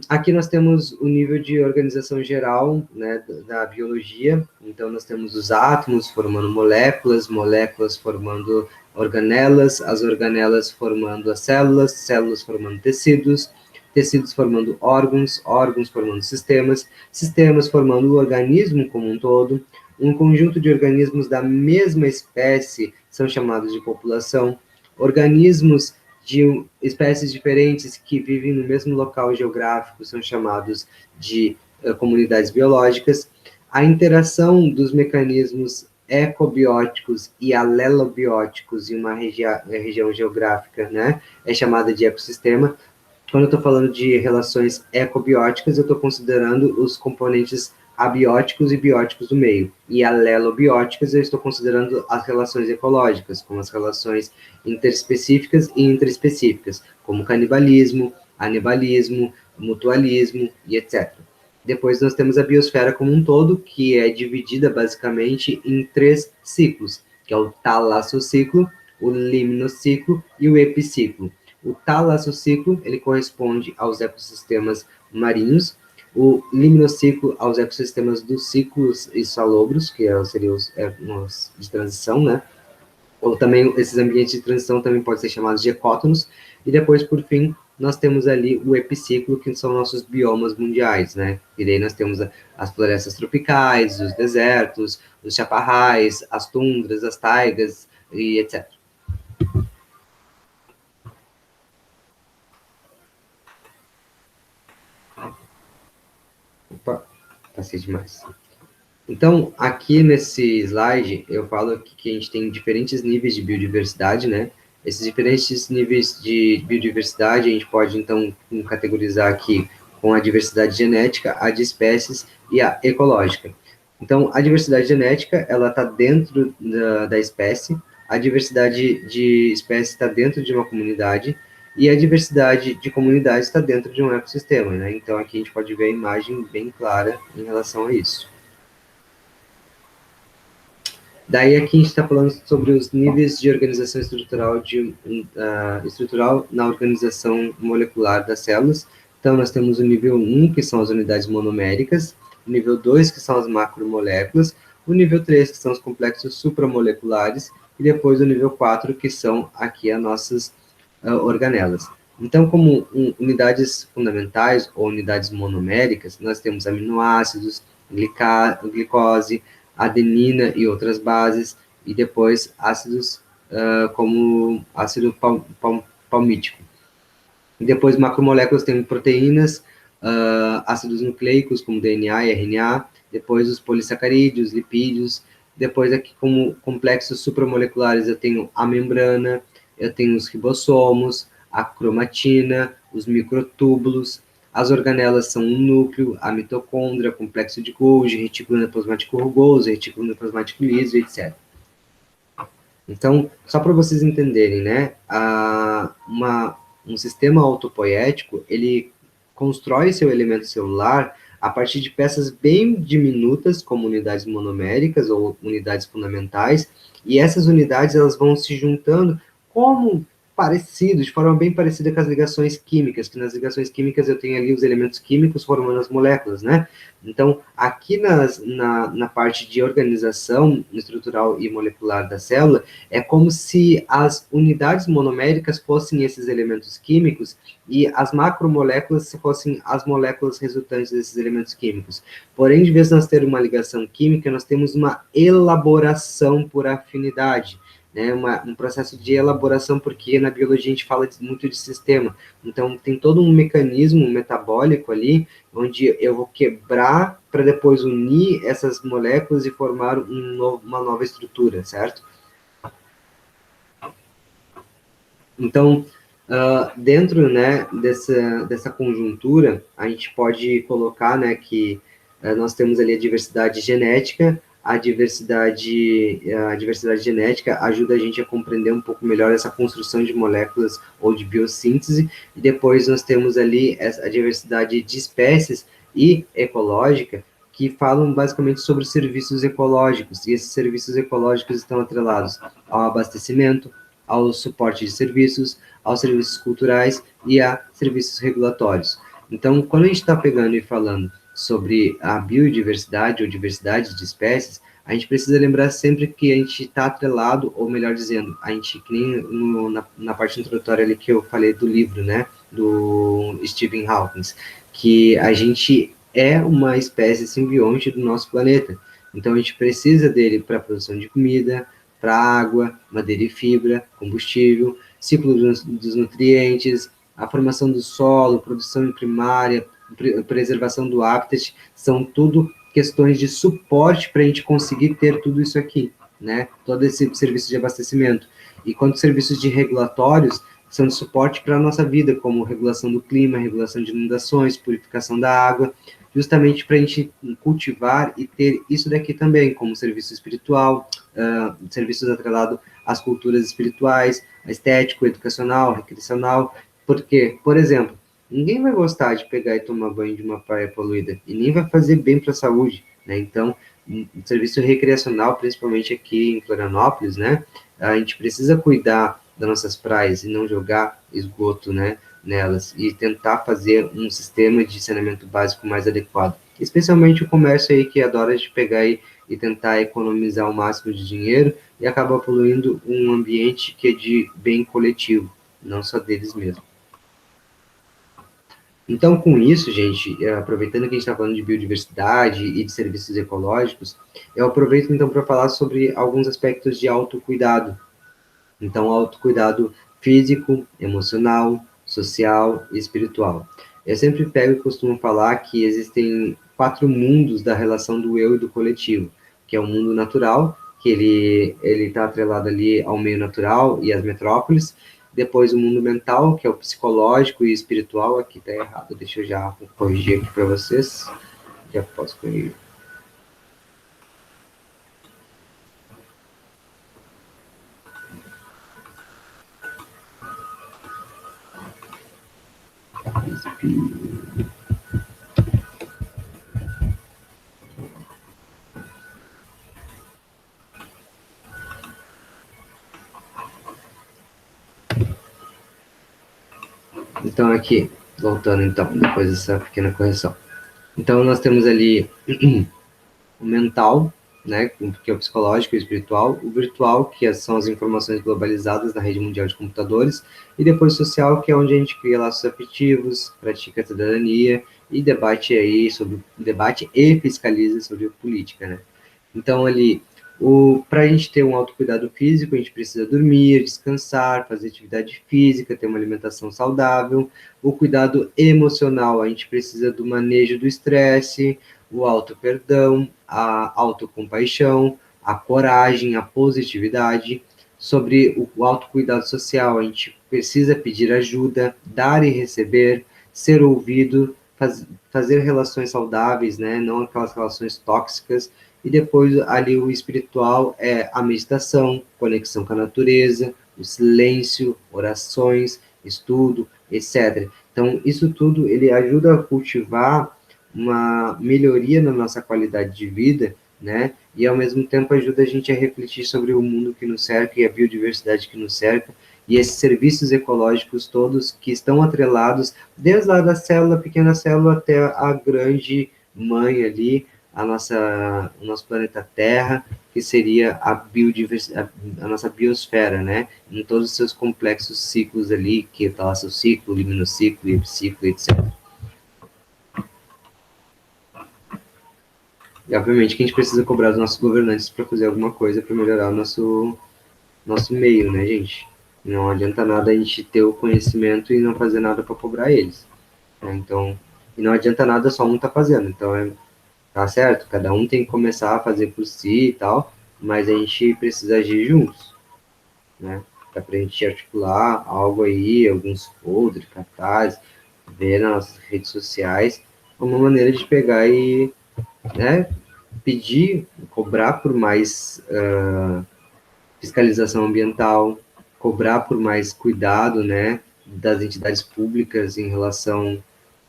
Aqui nós temos o nível de organização geral, né, da biologia. Então, nós temos os átomos formando moléculas, moléculas formando organelas, as organelas formando as células, células formando tecidos, tecidos formando órgãos, órgãos formando sistemas, sistemas formando o organismo como um todo. Um conjunto de organismos da mesma espécie são chamados de população. Organismos de espécies diferentes que vivem no mesmo local geográfico são chamados de comunidades biológicas. A interação dos mecanismos ecobióticos e alelobióticos em uma região geográfica, né, é chamada de ecossistema. Quando eu estou falando de relações ecobióticas, eu estou considerando os componentes abióticos e bióticos do meio. E alelobióticas, eu estou considerando as relações ecológicas, como as relações interespecíficas e intraespecíficas, como canibalismo, anibalismo, mutualismo e etc. Depois nós temos a biosfera como um todo, que é dividida basicamente em 3 ciclos, que é o talassociclo, o limnociclo e o epiciclo. O talassociclo, ele corresponde aos ecossistemas marinhos, o limnociclo aos ecossistemas dos ciclos e salobros, que seriam os de transição, né? Ou também esses ambientes de transição também podem ser chamados de ecótonos, e depois, por fim, nós temos ali o epiciclo, que são nossos biomas mundiais, né? E daí nós temos as florestas tropicais, os desertos, os chaparrais, as tundras, as taigas e etc. Opa, passei demais. Então, aqui nesse slide, eu falo que a gente tem diferentes níveis de biodiversidade, né? Esses diferentes níveis de biodiversidade, a gente pode, então, categorizar aqui com a diversidade genética, a de espécies e a ecológica. Então, a diversidade genética, ela está dentro da espécie, a diversidade de espécie está dentro de uma comunidade, e a diversidade de comunidades está dentro de um ecossistema, né? Então, aqui a gente pode ver a imagem bem clara em relação a isso. Daí aqui a gente está falando sobre os níveis de organização estrutural, estrutural na organização molecular das células. Então, nós temos o nível 1, que são as unidades monoméricas, o nível 2, que são as macromoléculas, o nível 3, que são os complexos supramoleculares, e depois o nível 4, que são aqui as nossas organelas. Então, como unidades fundamentais ou unidades monoméricas, nós temos aminoácidos, glicose, adenina e outras bases, e depois ácidos como ácido palmítico. E depois macromoléculas tem proteínas, ácidos nucleicos como DNA e RNA, depois os polissacarídeos, lipídios, depois aqui como complexos supramoleculares eu tenho a membrana, eu tenho os ribossomos, a cromatina, os microtúbulos, As organelas são um núcleo, a mitocôndria, complexo de Golgi, retículo endoplasmático rugoso, retículo endoplasmático liso, etc. Então, só para vocês entenderem, né, um sistema autopoético, ele constrói seu elemento celular a partir de peças bem diminutas, como unidades monoméricas ou unidades fundamentais, e essas unidades elas vão se juntando como parecido, de forma bem parecida com as ligações químicas, que nas ligações químicas eu tenho ali os elementos químicos formando as moléculas, né? Então, aqui na parte de organização estrutural e molecular da célula, é como se as unidades monoméricas fossem esses elementos químicos e as macromoléculas fossem as moléculas resultantes desses elementos químicos. Porém, de vez de nós ter uma ligação química, nós temos uma elaboração por afinidade, né, um processo de elaboração, porque na biologia a gente fala muito de sistema, então tem todo um mecanismo metabólico ali, onde eu vou quebrar para depois unir essas moléculas e formar uma nova estrutura, certo? Então, dentro, né, dessa conjuntura, a gente pode colocar, né, que nós temos ali a diversidade genética, a diversidade genética ajuda a gente a compreender um pouco melhor essa construção de moléculas ou de biossíntese, e depois nós temos ali a diversidade de espécies e ecológica, que falam basicamente sobre serviços ecológicos, e esses serviços ecológicos estão atrelados ao abastecimento, ao suporte de serviços, aos serviços culturais e a serviços regulatórios. Então, quando a gente está pegando e falando sobre a biodiversidade ou diversidade de espécies, a gente precisa lembrar sempre que a gente está atrelado, ou melhor dizendo, a gente, que nem na parte introdutória ali que eu falei do livro, né, do Stephen Hawking, que a gente é uma espécie simbionte do nosso planeta. Então, a gente precisa dele para a produção de comida, para água, madeira e fibra, combustível, ciclo dos nutrientes, a formação do solo, produção primária, preservação do habitat, são tudo questões de suporte para a gente conseguir ter tudo isso aqui, né? Todo esse serviço de abastecimento. E quanto serviços de regulatórios, são de suporte para a nossa vida, como regulação do clima, regulação de inundações, purificação da água, justamente para a gente cultivar e ter isso daqui também, como serviço espiritual, serviços atrelados às culturas espirituais, estético, educacional, recreacional, porque, por exemplo, ninguém vai gostar de pegar e tomar banho de uma praia poluída, e nem vai fazer bem para a saúde, né? Então, serviço recreacional, principalmente aqui em Florianópolis, né? A gente precisa cuidar das nossas praias e não jogar esgoto, né, nelas, e tentar fazer um sistema de saneamento básico mais adequado. Especialmente o comércio aí que adora de pegar e tentar economizar o máximo de dinheiro e acaba poluindo um ambiente que é de bem coletivo, não só deles mesmos. Então, com isso, gente, aproveitando que a gente está falando de biodiversidade e de serviços ecológicos, eu aproveito então para falar sobre alguns aspectos de autocuidado. Então, autocuidado físico, emocional, social e espiritual. Eu sempre pego e costumo falar que existem 4 mundos da relação do eu e do coletivo, que é o mundo natural, que ele está atrelado ali ao meio natural e às metrópoles. Depois o mundo mental, que é o psicológico e espiritual. Aqui está errado, deixa eu já corrigir aqui para vocês. Já posso corrigir. Então, aqui, voltando então, depois dessa pequena correção. Então, nós temos ali o mental, né, que é o psicológico e o espiritual, o virtual, que são as informações globalizadas da rede mundial de computadores, e depois o social, que é onde a gente cria laços afetivos, pratica a cidadania e debate e fiscaliza sobre política, né. Então, ali, para a gente ter um autocuidado físico, a gente precisa dormir, descansar, fazer atividade física, ter uma alimentação saudável. O cuidado emocional, a gente precisa do manejo do estresse, o auto-perdão, a autocompaixão, a coragem, a positividade. Sobre o autocuidado social, a gente precisa pedir ajuda, dar e receber, ser ouvido, fazer relações saudáveis, né, não aquelas relações tóxicas, e depois ali o espiritual é a meditação, conexão com a natureza, o silêncio, orações, estudo, etc. Então, isso tudo ele ajuda a cultivar uma melhoria na nossa qualidade de vida, né? E ao mesmo tempo ajuda a gente a refletir sobre o mundo que nos cerca e a biodiversidade que nos cerca e esses serviços ecológicos todos que estão atrelados desde lá da célula, pequena célula, até a grande mãe ali, o nosso planeta Terra, que seria a biodiversidade, a nossa biosfera, né? Em todos os seus complexos ciclos ali, que está lá seu ciclo, luminociclo, epiciclo, etc. E obviamente que a gente precisa cobrar dos nossos governantes para fazer alguma coisa para melhorar o nosso meio, né, gente? Não adianta nada a gente ter o conhecimento e não fazer nada para cobrar eles, né? Então, e não adianta nada só um tá fazendo. Então, tá certo, cada um tem que começar a fazer por si e tal, mas a gente precisa agir juntos, né? Dá pra gente articular algo aí, alguns folders, cartazes, ver nas nossas redes sociais, uma maneira de pegar e, né, pedir, cobrar por mais fiscalização ambiental, cobrar por mais cuidado, né, das entidades públicas em relação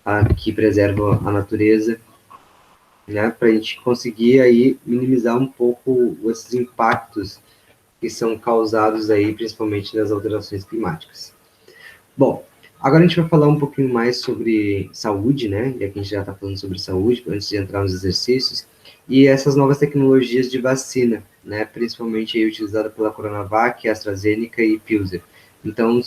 a que preservam a natureza, né, para a gente conseguir aí minimizar um pouco esses impactos que são causados aí principalmente das alterações climáticas. Bom, agora a gente vai falar um pouquinho mais sobre saúde, né, já que a gente já está falando sobre saúde, antes de entrar nos exercícios, e essas novas tecnologias de vacina, né, principalmente aí utilizada pela Coronavac, AstraZeneca e Pfizer. Então,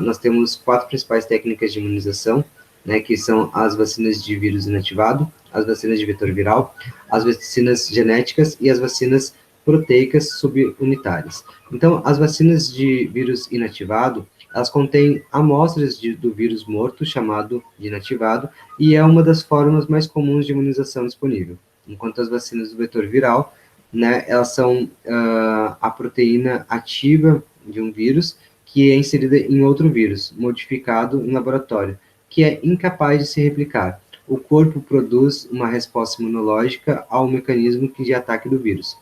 nós temos 4 principais técnicas de imunização, né, que são as vacinas de vírus inativado, as vacinas de vetor viral, as vacinas genéticas e as vacinas proteicas subunitárias. Então, as vacinas de vírus inativado, elas contêm amostras do vírus morto, chamado de inativado, e é uma das formas mais comuns de imunização disponível. Enquanto as vacinas do vetor viral, né, elas são a proteína ativa de um vírus que é inserida em outro vírus, modificado em laboratório, que é incapaz de se replicar. O corpo produz uma resposta imunológica ao mecanismo de ataque do vírus.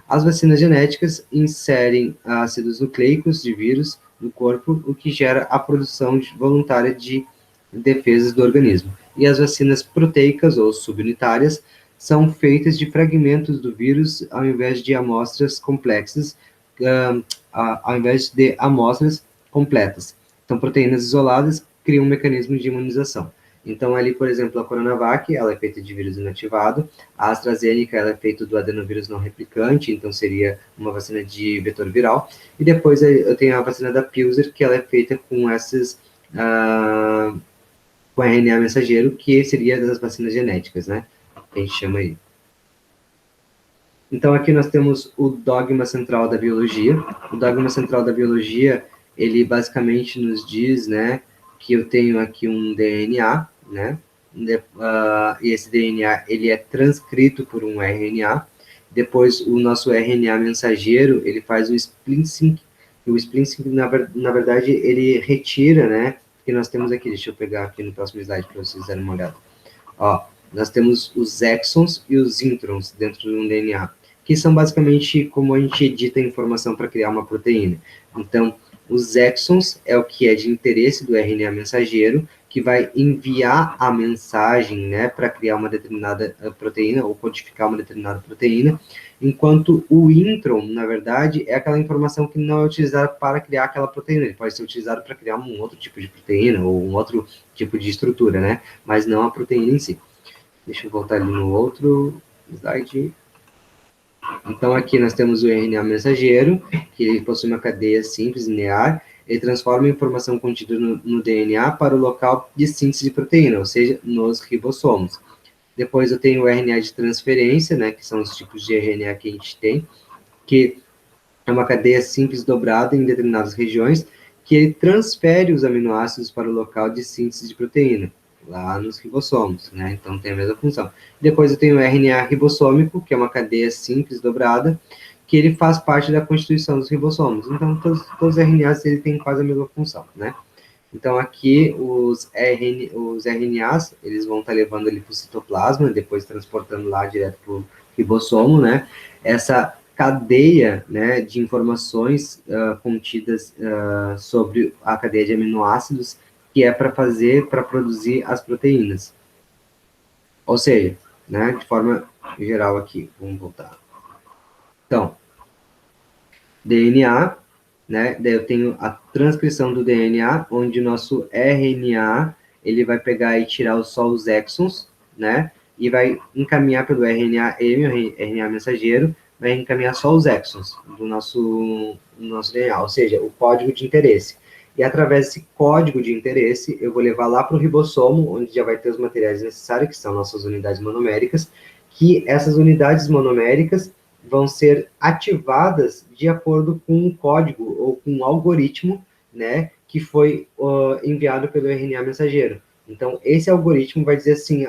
As vacinas genéticas inserem ácidos nucleicos de vírus no corpo, o que gera a produção voluntária de defesas do organismo. E as vacinas proteicas ou subunitárias são feitas de fragmentos do vírus ao invés de amostras complexas, ao invés de amostras completas. Então, proteínas isoladas criam um mecanismo de imunização. Então, ali, por exemplo, a Coronavac, ela é feita de vírus inativado, a AstraZeneca, ela é feita do adenovírus não replicante, então seria uma vacina de vetor viral, e depois eu tenho a vacina da Pfizer, que ela é feita com essas, com RNA mensageiro, que seria das vacinas genéticas, né, que a gente chama aí. Então, aqui nós temos o dogma central da biologia. O dogma central da biologia, ele basicamente nos diz, né, que eu tenho aqui um DNA, né, e esse DNA, ele é transcrito por um RNA, depois o nosso RNA mensageiro, ele faz o splicing, e o splicing, na verdade, ele retira, né, que nós temos aqui, deixa eu pegar aqui no próximo slide para vocês darem uma olhada. Ó, nós temos os exons e os introns dentro de um DNA, que são basicamente como a gente edita a informação para criar uma proteína. Então, os exons é o que é de interesse do RNA mensageiro, que vai enviar a mensagem, né, para criar uma determinada proteína, ou codificar uma determinada proteína, enquanto o intron, na verdade, é aquela informação que não é utilizada para criar aquela proteína, ele pode ser utilizado para criar um outro tipo de proteína, ou um outro tipo de estrutura, né, mas não a proteína em si. Deixa eu voltar ali no outro slide. Então, aqui nós temos o RNA mensageiro, que ele possui uma cadeia simples, linear, ele transforma a informação contida no DNA para o local de síntese de proteína, ou seja, nos ribossomos. Depois eu tenho o RNA de transferência, né, que são os tipos de RNA que a gente tem, que é uma cadeia simples dobrada em determinadas regiões, que ele transfere os aminoácidos para o local de síntese de proteína, lá nos ribossomos, né? Então tem a mesma função. Depois eu tenho o RNA ribossômico, que é uma cadeia simples dobrada, que ele faz parte da constituição dos ribossomos. Então todos os RNAs ele tem quase a mesma função, né? Então, aqui, os RNAs, eles vão estar levando ali para o citoplasma, depois transportando lá direto para o ribossomo, né? Essa cadeia, né, de informações contidas sobre a cadeia de aminoácidos, que é para produzir as proteínas. Ou seja, né, de forma geral aqui, vamos voltar. Então, DNA, né? Daí eu tenho a transcrição do DNA, onde o nosso RNA ele vai pegar e tirar só os exons, né? E vai encaminhar pelo RNA M, o RNA mensageiro, vai encaminhar só os exons do nosso DNA, ou seja, o código de interesse. E através desse código de interesse, eu vou levar lá para o ribossomo, onde já vai ter os materiais necessários, que são nossas unidades monoméricas, que essas unidades monoméricas vão ser ativadas de acordo com um código ou com um algoritmo, né, que foi enviado pelo RNA mensageiro. Então, esse algoritmo vai dizer assim,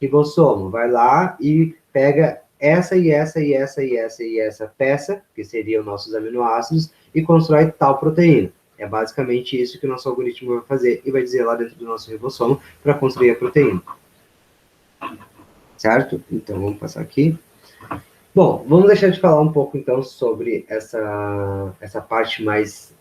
ribossomo, vai lá e pega essa e essa e essa e essa e essa peça, que seriam nossos aminoácidos, e constrói tal proteína. É basicamente isso que o nosso algoritmo vai fazer e vai dizer lá dentro do nosso ribossomo para construir a proteína. Certo? Então, vamos passar aqui. Bom, vamos deixar de falar um pouco, então, sobre essa parte mais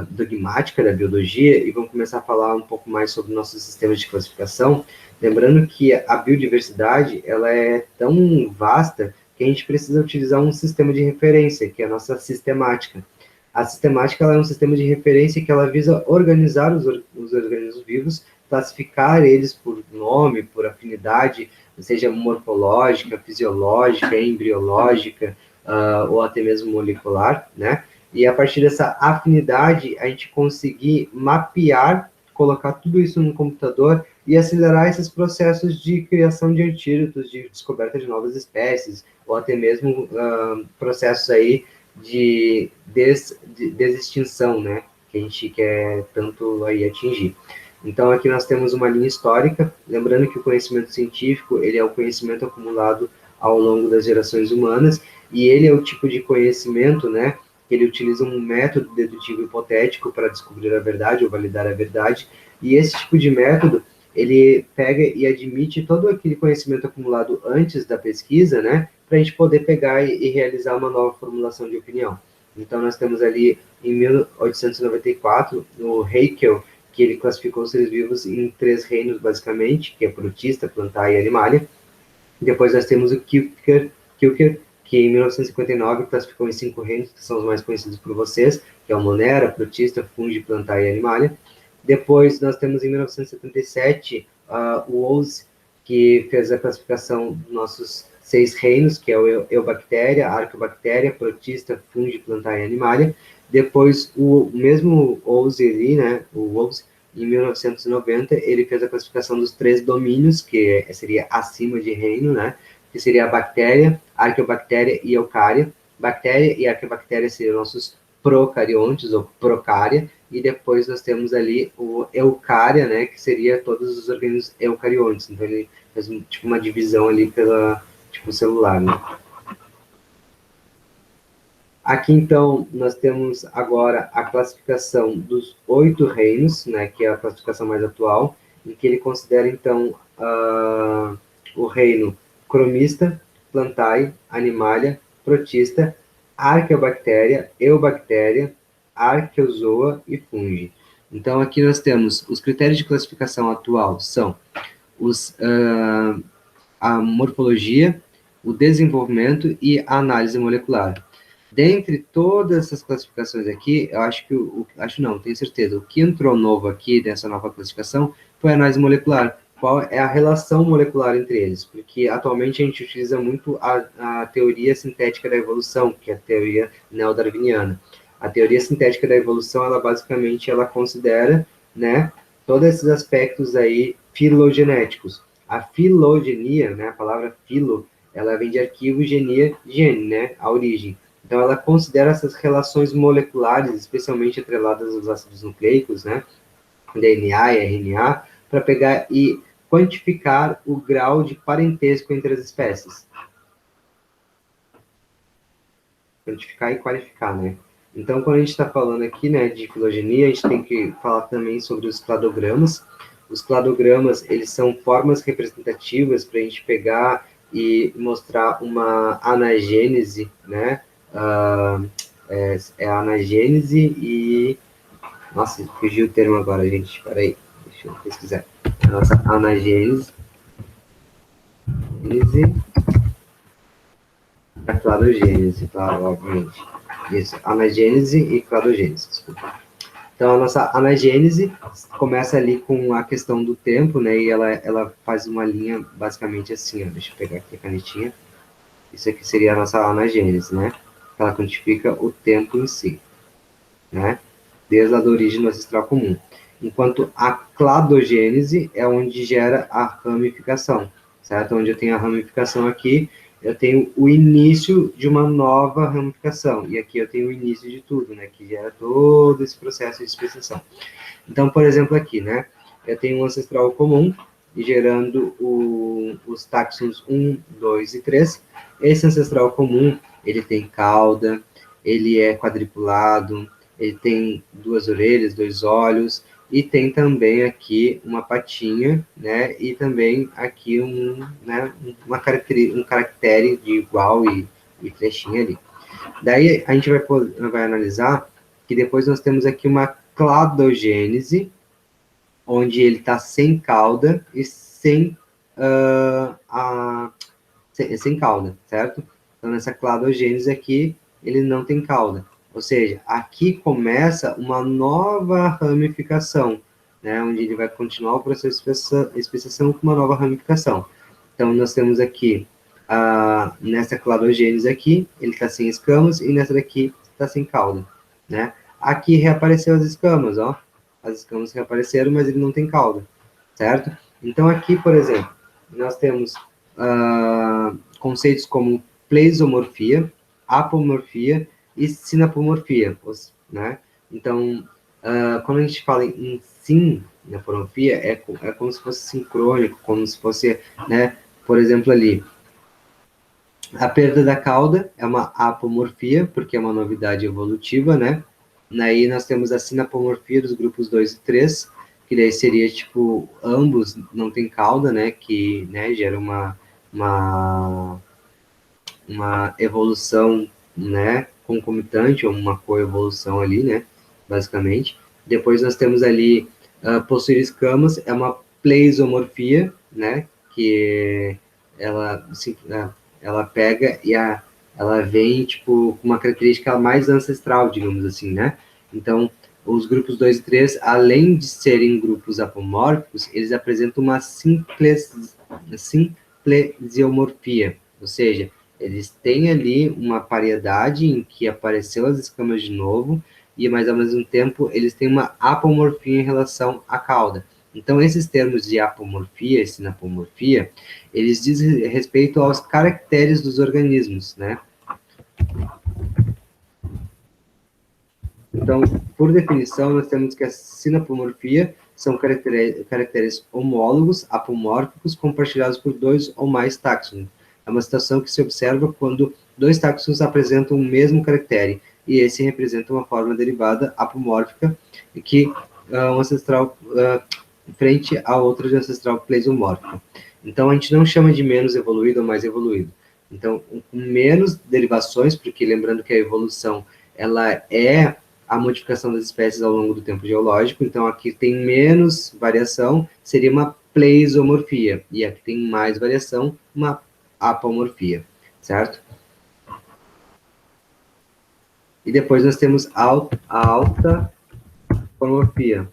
dogmática da biologia e vamos começar a falar um pouco mais sobre nossos sistemas de classificação, lembrando que a biodiversidade ela é tão vasta que a gente precisa utilizar um sistema de referência, que é a nossa sistemática. A sistemática ela é um sistema de referência que ela visa organizar os organismos vivos, classificar eles por nome, por afinidade, seja morfológica, fisiológica, embriológica, ou até mesmo molecular, né? E a partir dessa afinidade, a gente conseguir mapear, colocar tudo isso no computador e acelerar esses processos de criação de antídotos, de descoberta de novas espécies, ou até mesmo processos aí de desextinção, né? Que a gente quer tanto aí atingir. Então, aqui nós temos uma linha histórica, lembrando que o conhecimento científico, ele é o conhecimento acumulado ao longo das gerações humanas, e ele é o tipo de conhecimento, né, que ele utiliza um método dedutivo hipotético para descobrir a verdade ou validar a verdade, e esse tipo de método, ele pega e admite todo aquele conhecimento acumulado antes da pesquisa, né, para a gente poder pegar e realizar uma nova formulação de opinião. Então, nós temos ali, em 1894, o Haeckel, que ele classificou os seres vivos em 3 reinos, basicamente, que é protista, plantar e animalia. Depois nós temos o Kilker, que em 1959 classificou em 5 reinos, que são os mais conhecidos por vocês, que é o Monera, protista, fungi, plantar e animalia. Depois nós temos em 1977 o Owls, que fez a classificação dos nossos 6 reinos, que é o Eubactéria, Arqueobactéria, protista, fungi, plantar e animalia. Depois o mesmo Owls ali, né, o Owls, em 1990, ele fez a classificação dos 3 domínios, que seria acima de reino, né? Que seria a bactéria, arqueobactéria e eucária. Bactéria e arqueobactéria seriam nossos procariontes, ou procária, e depois nós temos ali o eucária, né? Que seria todos os organismos eucariontes. Então, ele fez tipo uma divisão ali pela, tipo, celular, né? Aqui, então, nós temos agora a classificação dos 8 reinos, né, que é a classificação mais atual, em que ele considera, então, o reino cromista, plantae, animalia, protista, arqueobactéria, eubactéria, arqueozoa e fungi. Então, aqui nós temos os critérios de classificação atual são a morfologia, o desenvolvimento e a análise molecular. Dentre todas essas classificações aqui, eu acho que acho não, tenho certeza, o que entrou novo aqui dessa nova classificação foi a análise molecular. Qual é a relação molecular entre eles? Porque atualmente a gente utiliza muito a teoria sintética da evolução, que é a teoria neodarwiniana. A teoria sintética da evolução, ela basicamente ela considera, né, todos esses aspectos aí filogenéticos. A filogenia, né, a palavra filo, ela vem de arquivo, genia, gene, né, a origem. Então, ela considera essas relações moleculares, especialmente atreladas aos ácidos nucleicos, né, DNA e RNA, para pegar e quantificar o grau de parentesco entre as espécies. Quantificar e qualificar, né? Então, quando a gente está falando aqui, né, de filogenia, a gente tem que falar também sobre os cladogramas. Os cladogramas, eles são formas representativas para a gente pegar e mostrar uma anagênese, né? É a anagênese e... Nossa, fugiu o termo agora, gente. Espera aí, deixa eu pesquisar. A nossa anagênese, a cladogênese, claro, obviamente. Isso, anagênese e cladogênese, desculpa. Então, a nossa anagênese começa ali com a questão do tempo, né? E ela faz uma linha basicamente assim, ó. Deixa eu pegar aqui a canetinha. Isso aqui seria a nossa anagênese, né? Ela quantifica o tempo em si, né? Desde a da origem do ancestral comum. Enquanto a cladogênese é onde gera a ramificação, certo? Onde eu tenho a ramificação aqui, eu tenho o início de uma nova ramificação. E aqui eu tenho o início de tudo, né? Que gera todo esse processo de especiação. Então, por exemplo, aqui, né? Eu tenho um ancestral comum, gerando os táxons 1, 2 e 3. Esse ancestral comum, ele tem cauda, ele é quadriculado, ele tem duas orelhas, dois olhos, e tem também aqui uma patinha, né? E também aqui né, um caractere de igual e flechinha ali. Daí a gente vai analisar que depois nós temos aqui uma cladogênese, onde ele está sem cauda e sem cauda, certo? Então, nessa cladogênese aqui, ele não tem cauda. Ou seja, aqui começa uma nova ramificação, né? Onde ele vai continuar o processo de especiação com uma nova ramificação. Então, nós temos aqui, nessa cladogênese aqui, ele está sem escamas, e nessa daqui está sem cauda, né? Aqui reapareceu as escamas, ó. As escamas reapareceram, mas ele não tem cauda, certo? Então, aqui, por exemplo, nós temos conceitos como pleisomorfia, apomorfia e sinapomorfia, né? Então, quando a gente fala em sinapomorfia, é como se fosse sincrônico, como se fosse, né, por exemplo, ali, a perda da cauda é uma apomorfia, porque é uma novidade evolutiva, né? Daí nós temos a sinapomorfia dos grupos 2 e 3, que daí seria, tipo, ambos não tem cauda, né? Que, né, gera uma, uma evolução, né, concomitante, ou uma coevolução ali, né, basicamente. Depois nós temos ali possuir escamas, é uma pleisomorfia, né, que ela pega e ela vem, tipo, com uma característica mais ancestral, digamos assim, né. Então, os grupos 2 e 3, além de serem grupos apomórficos, eles apresentam uma simplesiomorfia, ou seja, eles têm ali uma paridade em que apareceu as escamas de novo, mas ao mesmo tempo eles têm uma apomorfia em relação à cauda. Então, esses termos de apomorfia e sinapomorfia, eles dizem respeito aos caracteres dos organismos, né? Então, por definição, nós temos que a sinapomorfia são caracteres homólogos, apomórficos, compartilhados por dois ou mais táxons. É uma situação que se observa quando dois táxons apresentam o mesmo caractere, e esse representa uma forma derivada apomórfica, que um ancestral frente a outra de ancestral pleisomórfica. Então, a gente não chama de menos evoluído ou mais evoluído. Então, com menos derivações, porque lembrando que a evolução ela é a modificação das espécies ao longo do tempo geológico, então aqui tem menos variação, seria uma pleisomorfia, e aqui tem mais variação, uma apomorfia, certo? E depois nós temos a alta apomorfia.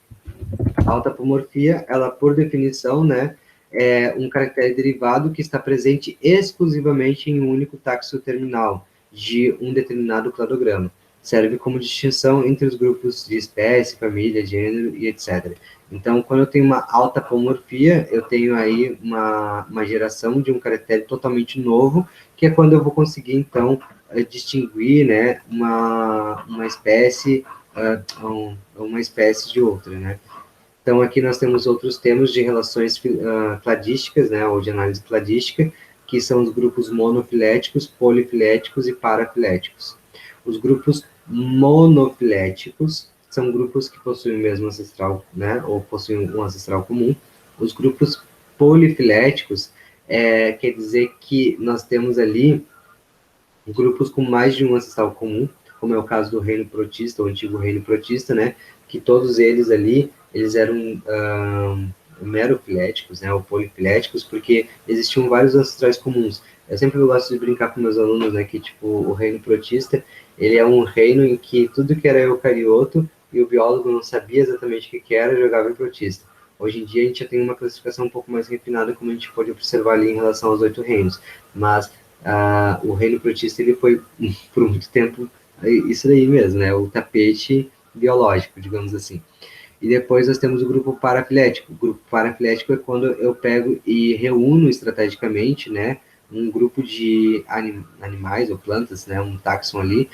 A alta apomorfia, ela por definição, né, é um caractere derivado que está presente exclusivamente em um único taxo terminal de um determinado cladograma. Serve como distinção entre os grupos de espécie, família, gênero e etc. Então, quando eu tenho uma alta apomorfia, eu tenho aí uma geração de um caractere totalmente novo, que é quando eu vou conseguir, então, distinguir, né, uma espécie uma espécie de outra, né? Então, aqui nós temos outros termos de relações cladísticas, né, ou de análise cladística, que são os grupos monofiléticos, polifiléticos e parafiléticos. Os grupos monofiléticos, são grupos que possuem o mesmo ancestral, né, ou possuem um ancestral comum. Os grupos polifiléticos quer dizer que nós temos ali grupos com mais de um ancestral comum, como é o caso do reino protista, o antigo reino protista, né, que todos eles ali, eles eram merofiléticos, né, ou polifiléticos, porque existiam vários ancestrais comuns. Eu sempre gosto de brincar com meus alunos, né, que tipo, o reino protista, ele é um reino em que tudo que era eucarioto e o biólogo não sabia exatamente o que era, jogava em protista. Hoje em dia a gente já tem uma classificação um pouco mais refinada, como a gente pode observar ali em relação aos 8 reinos, mas o reino protista ele foi por muito tempo isso daí mesmo, né? O tapete biológico, digamos assim. E depois nós temos o grupo parafilético. O grupo parafilético é quando eu pego e reúno estrategicamente, né, um grupo de animais ou plantas, né, um táxon ali,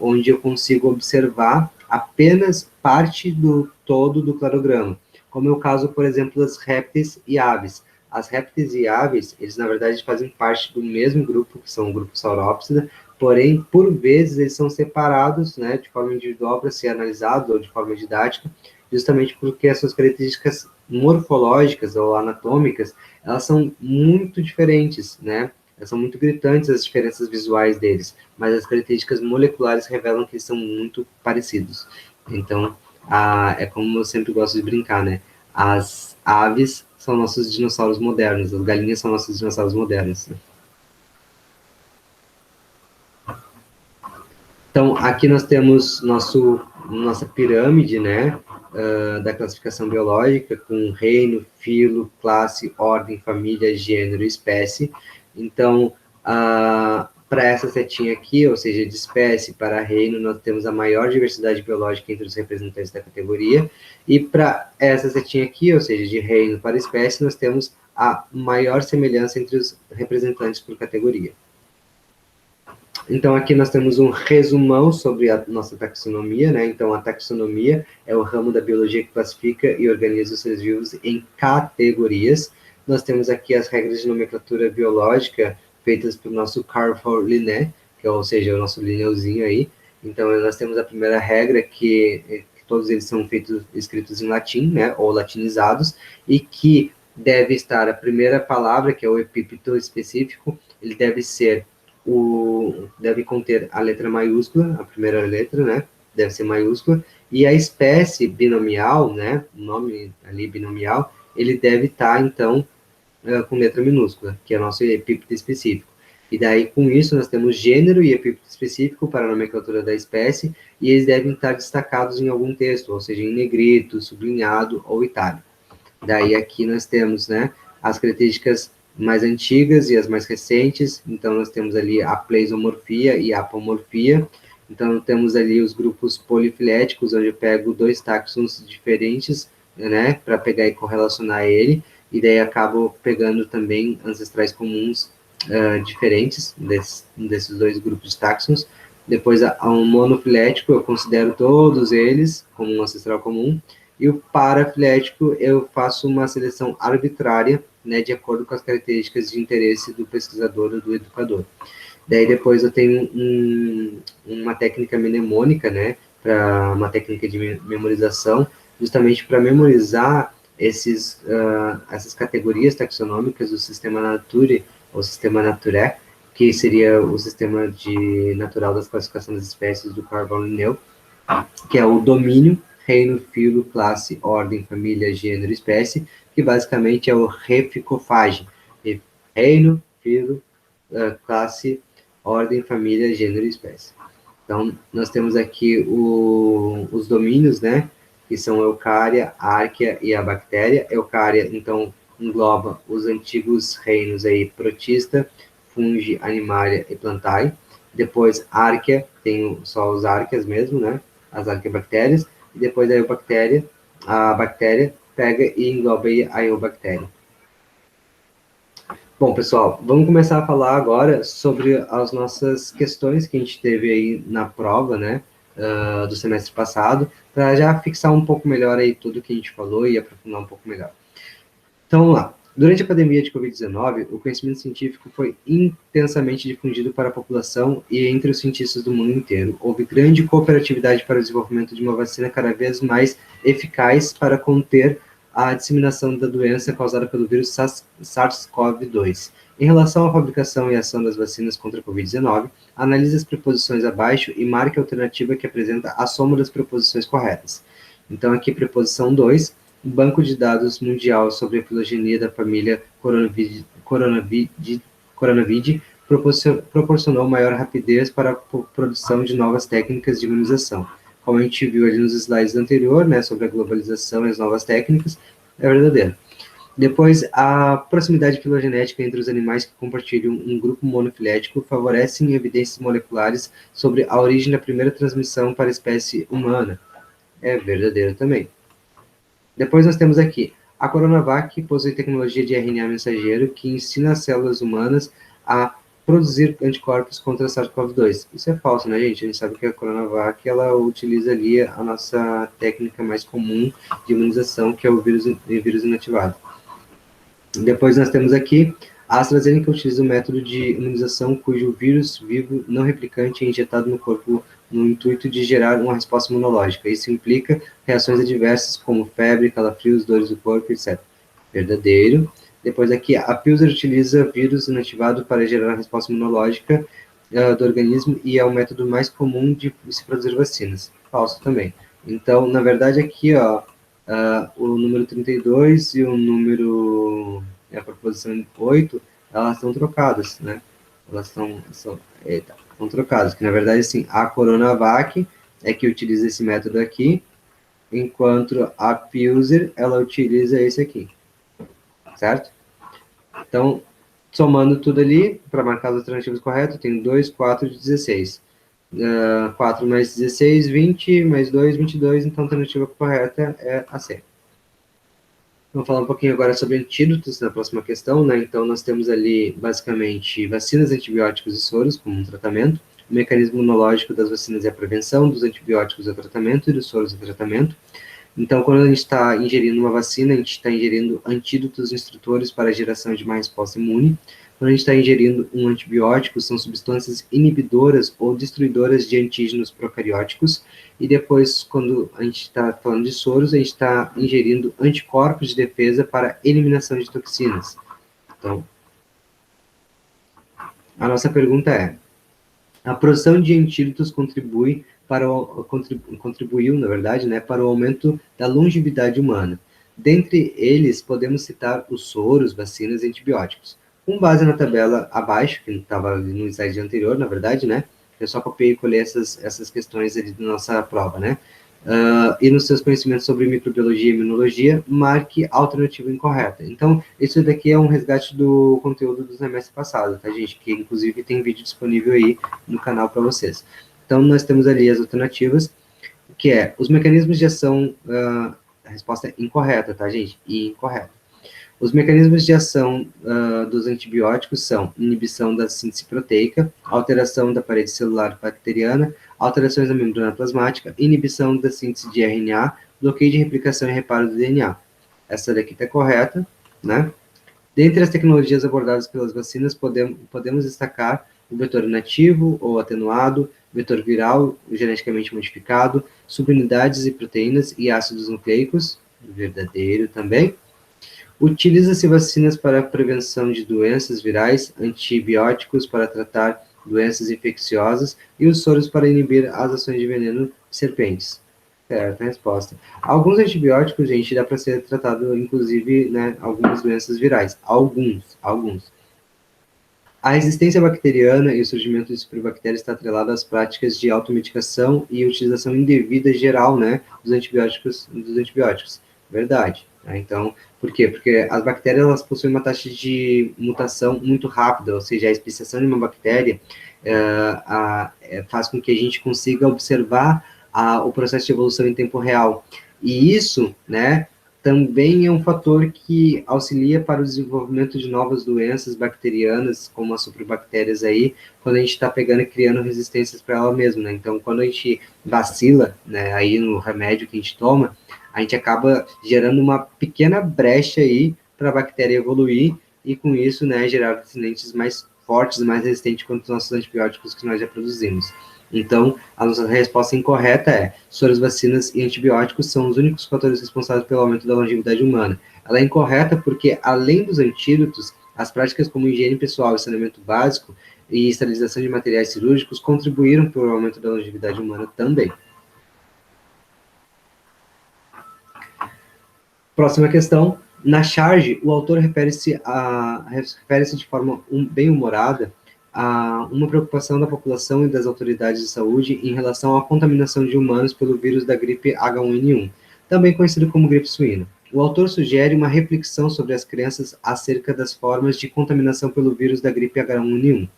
onde eu consigo observar apenas parte do todo do cladograma, como é o caso, por exemplo, das répteis e aves. As répteis e aves, eles na verdade fazem parte do mesmo grupo, que são o grupo Saurópsida, porém, por vezes, eles são separados, né, de forma individual para ser analisados ou de forma didática, justamente porque as suas características morfológicas ou anatômicas, elas são muito diferentes, né? Elas são muito gritantes as diferenças visuais deles, mas as características moleculares revelam que são muito parecidos. Então, é como eu sempre gosto de brincar, né? As aves são nossos dinossauros modernos, as galinhas são nossos dinossauros modernos. Então, aqui nós temos nossa pirâmide, né, da classificação biológica, com reino, filo, classe, ordem, família, gênero, espécie. Então, para essa setinha aqui, ou seja, de espécie para reino, nós temos a maior diversidade biológica entre os representantes da categoria, e para essa setinha aqui, ou seja, de reino para espécie, nós temos a maior semelhança entre os representantes por categoria. Então, aqui nós temos um resumão sobre a nossa taxonomia, né? Então, a taxonomia é o ramo da biologia que classifica e organiza os seres vivos em categorias. Nós temos aqui as regras de nomenclatura biológica feitas pelo nosso Carrefour Linné, que ou seja, o nosso Linneuzinho aí. Então, nós temos a primeira regra que todos eles são escritos em latim, né? Ou latinizados, e que deve estar a primeira palavra, que é o epíteto específico, ele deve conter a letra maiúscula, a primeira letra, né? Deve ser maiúscula, e a espécie binomial, né? O nome ali binomial, ele deve estar, então, com letra minúscula, que é o nosso epíteto específico. E daí, com isso, nós temos gênero e epíteto específico para a nomenclatura da espécie, e eles devem estar destacados em algum texto, ou seja, em negrito, sublinhado ou itálico. Daí, aqui nós temos, né, as características mais antigas e as mais recentes. Então, nós temos ali a pleisomorfia e a apomorfia. Então, temos ali os grupos polifiléticos, onde eu pego dois táxons diferentes, né, para pegar e correlacionar ele, e daí acabo pegando também ancestrais comuns diferentes desses dois grupos de táxons. Depois, um monofilético, eu considero todos eles como um ancestral comum, e o parafilético, eu faço uma seleção arbitrária, né, de acordo com as características de interesse do pesquisador ou do educador. Daí depois eu tenho uma técnica mnemônica, né, para uma técnica de memorização, justamente para memorizar essas categorias taxonômicas do sistema Nature, ou sistema Naturé, que seria o sistema natural das classificações das espécies do Carvalho Linneu, que é o domínio, reino, filo, classe, ordem, família, gênero, espécie, que basicamente é o reficofage. Reino, filo, classe, ordem, família, gênero e espécie. Então, nós temos aqui os domínios, né, que são Eucária, Árquea e a bactéria. Eucária, então, engloba os antigos reinos aí, protista, fungi, animalia e plantae. Depois, Árquea, tem só os árqueas mesmo, né, as arqueabactérias. E depois a bactéria pega e engloba aí a eubactéria. Bom, pessoal, vamos começar a falar agora sobre as nossas questões que a gente teve aí na prova, né, do semestre passado, para já fixar um pouco melhor aí tudo que a gente falou e aprofundar um pouco melhor. Então, vamos lá. Durante a pandemia de Covid-19, o conhecimento científico foi intensamente difundido para a população e entre os cientistas do mundo inteiro. Houve grande cooperatividade para o desenvolvimento de uma vacina cada vez mais eficaz para conter a disseminação da doença causada pelo vírus SARS-CoV-2. Em relação à fabricação e ação das vacinas contra a Covid-19, analise as preposições abaixo e marque a alternativa que apresenta a soma das preposições corretas. Então, aqui, preposição 2, o Banco de Dados Mundial sobre a Filogenia da família Coronavide proporcionou maior rapidez para a produção de novas técnicas de imunização. Como a gente viu ali nos slides anteriores, né, sobre a globalização e as novas técnicas, é verdadeiro. Depois, a proximidade filogenética entre os animais que compartilham um grupo monofilético favorecem evidências moleculares sobre a origem da primeira transmissão para a espécie humana. É verdadeiro também. Depois nós temos aqui, a Coronavac possui tecnologia de RNA mensageiro que ensina as células humanas a produzir anticorpos contra a SARS-CoV-2. Isso é falso, né, gente? A gente sabe que a Coronavac, ela utiliza ali a nossa técnica mais comum de imunização, que é o vírus inativado. Depois nós temos aqui, a AstraZeneca utiliza um método de imunização cujo vírus vivo não replicante é injetado no corpo no intuito de gerar uma resposta imunológica. Isso implica reações adversas como febre, calafrios, dores do corpo, etc. Verdadeiro. Depois aqui, a Pfizer utiliza vírus inativado para gerar a resposta imunológica do organismo e é o método mais comum de se produzir vacinas. Falso também. Então, na verdade, aqui, ó, o número 32 e o número, a proposição 8, elas estão trocadas, né? Elas estão trocadas, que na verdade, assim, a Coronavac é que utiliza esse método aqui, enquanto a Pfizer, ela utiliza esse aqui, certo? Então, somando tudo ali, para marcar as alternativas corretas, eu tenho 2, 4 e 16. 4 mais 16, 20, mais 2, 22, então a alternativa correta é a C. Vamos falar um pouquinho agora sobre antídotos na próxima questão, né? Então, nós temos ali, basicamente, vacinas, antibióticos e soros como um tratamento. O mecanismo imunológico das vacinas é a prevenção, dos antibióticos é o tratamento e dos soros é o tratamento. Então, quando a gente está ingerindo uma vacina, a gente está ingerindo antídotos instrutores para a geração de uma resposta imune. Quando a gente está ingerindo um antibiótico, são substâncias inibidoras ou destruidoras de antígenos procarióticos. E depois, quando a gente está falando de soros, a gente está ingerindo anticorpos de defesa para eliminação de toxinas. Então, a nossa pergunta é: a produção de antídotos contribuiu, na verdade, né, para o aumento da longevidade humana. Dentre eles, podemos citar os soros, vacinas e antibióticos. Com base na tabela abaixo, que estava no slide anterior, na verdade, né, eu só copiei e colei essas questões ali da nossa prova, né, e nos seus conhecimentos sobre microbiologia e imunologia, marque a alternativa incorreta. Então, isso daqui é um resgate do conteúdo do semestre passado, tá, gente? Que, inclusive, tem vídeo disponível aí no canal para vocês. Então, nós temos ali as alternativas, que é os mecanismos de ação, a resposta é incorreta, tá, gente? Incorreta. Os mecanismos de ação dos antibióticos são inibição da síntese proteica, alteração da parede celular bacteriana, alterações da membrana plasmática, inibição da síntese de RNA, bloqueio de replicação e reparo do DNA. Essa daqui está correta, né? Dentre as tecnologias abordadas pelas vacinas, podemos destacar o vetor inativo ou atenuado, vetor viral geneticamente modificado, subunidades e proteínas e ácidos nucleicos, verdadeiro também. Utiliza-se vacinas para a prevenção de doenças virais, antibióticos para tratar doenças infecciosas e os soros para inibir as ações de veneno de serpentes. Certa resposta. Alguns antibióticos, gente, dá para ser tratado, inclusive, né, algumas doenças virais. Alguns. A resistência bacteriana e o surgimento de superbactérias está atrelado às práticas de automedicação e utilização indevida geral, né, dos antibióticos. Verdade. Né? Então, por quê? Porque as bactérias elas possuem uma taxa de mutação muito rápida, ou seja, a especiação de uma bactéria faz com que a gente consiga observar o processo de evolução em tempo real. E isso, né, também é um fator que auxilia para o desenvolvimento de novas doenças bacterianas, como as superbactérias aí, quando a gente está pegando e criando resistências para ela mesma, né? Então, quando a gente vacila, né, aí no remédio que a gente toma, a gente acaba gerando uma pequena brecha aí para a bactéria evoluir e, com isso, né, gerar descendentes mais fortes, mais resistentes contra os nossos antibióticos que nós já produzimos. Então, a nossa resposta incorreta é: soras, vacinas e antibióticos são os únicos fatores responsáveis pelo aumento da longevidade humana. Ela é incorreta porque, além dos antídotos, as práticas como higiene pessoal e saneamento básico e esterilização de materiais cirúrgicos contribuíram para o aumento da longevidade humana também. Próxima questão. Na charge, o autor refere-se de forma bem-humorada a uma preocupação da população e das autoridades de saúde em relação à contaminação de humanos pelo vírus da gripe H1N1, também conhecido como gripe suína. O autor sugere uma reflexão sobre as crenças acerca das formas de contaminação pelo vírus da gripe H1N1.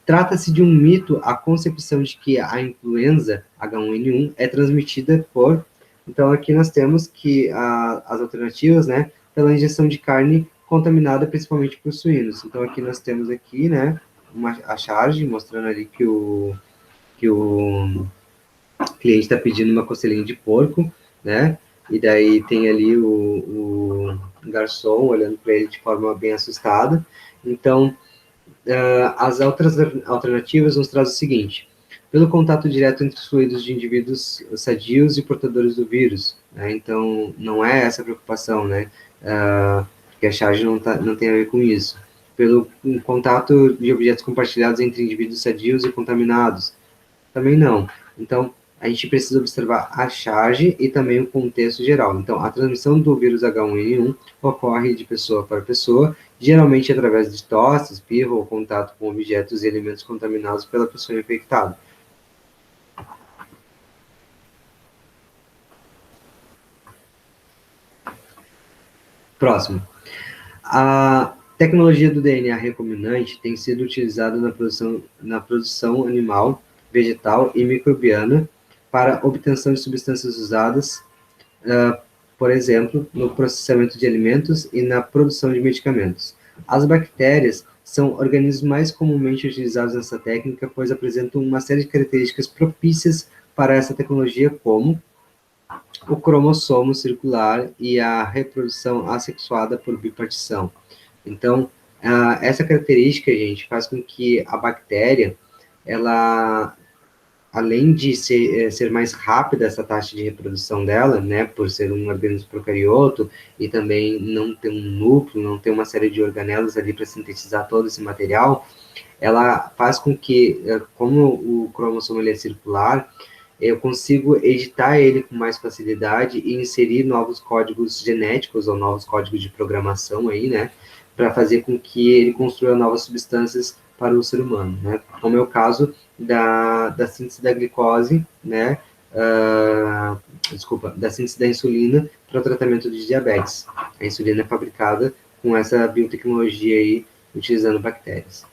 Trata-se de um mito a concepção de que a influenza H1N1 é transmitida por... Então, aqui nós temos que as alternativas, né, pela injeção de carne contaminada, principalmente por suínos. Então, aqui nós temos aqui, né, a charge, mostrando ali que o cliente está pedindo uma costelinha de porco, né, e daí tem ali o garçom olhando para ele de forma bem assustada. Então, as outras alternativas nos trazem o seguinte: pelo contato direto entre os fluidos de indivíduos sadios e portadores do vírus, né? Então, não é essa a preocupação, né? Porque a charge não tem a ver com isso. Pelo contato de objetos compartilhados entre indivíduos sadios e contaminados, também não. Então, a gente precisa observar a charge e também o contexto geral. Então, a transmissão do vírus H1N1 ocorre de pessoa para pessoa, geralmente através de tosse, espirro ou contato com objetos e alimentos contaminados pela pessoa infectada. Próximo. A tecnologia do DNA recombinante tem sido utilizada na produção animal, vegetal e microbiana para obtenção de substâncias usadas, por exemplo, no processamento de alimentos e na produção de medicamentos. As bactérias são organismos mais comumente utilizados nessa técnica, pois apresentam uma série de características propícias para essa tecnologia, como o cromossomo circular e a reprodução assexuada por bipartição. Então, essa característica, gente, faz com que a bactéria, ela, além de ser mais rápida essa taxa de reprodução dela, né, por ser um organismo procarioto e também não ter um núcleo, não ter uma série de organelas ali para sintetizar todo esse material, ela faz com que, como o cromossomo ele é circular, eu consigo editar ele com mais facilidade e inserir novos códigos genéticos ou novos códigos de programação aí, né, para fazer com que ele construa novas substâncias para o ser humano, né, como é o caso da síntese da glicose, né, da síntese da insulina para o tratamento de diabetes. A insulina é fabricada com essa biotecnologia aí, utilizando bactérias.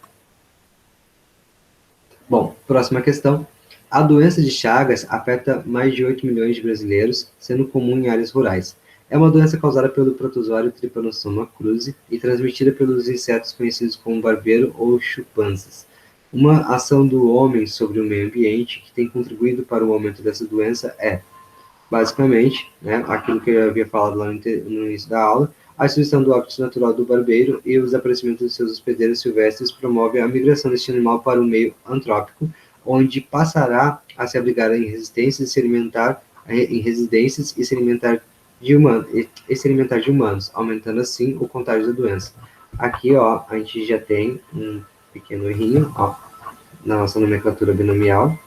Bom, próxima questão. A doença de Chagas afeta mais de 8 milhões de brasileiros, sendo comum em áreas rurais. É uma doença causada pelo protozoário Trypanosoma cruzi e transmitida pelos insetos conhecidos como barbeiro ou chupanças. Uma ação do homem sobre o meio ambiente que tem contribuído para o aumento dessa doença é, basicamente, né, aquilo que eu havia falado lá no início da aula, a extinção do hábito natural do barbeiro e o desaparecimento de seus hospedeiros silvestres promove a migração deste animal para o meio antrópico, onde passará a se abrigar em residências e se alimentar de humanos, aumentando assim o contágio da doença. Aqui, ó, a gente já tem um pequeno errinho, ó, na nossa nomenclatura binomial.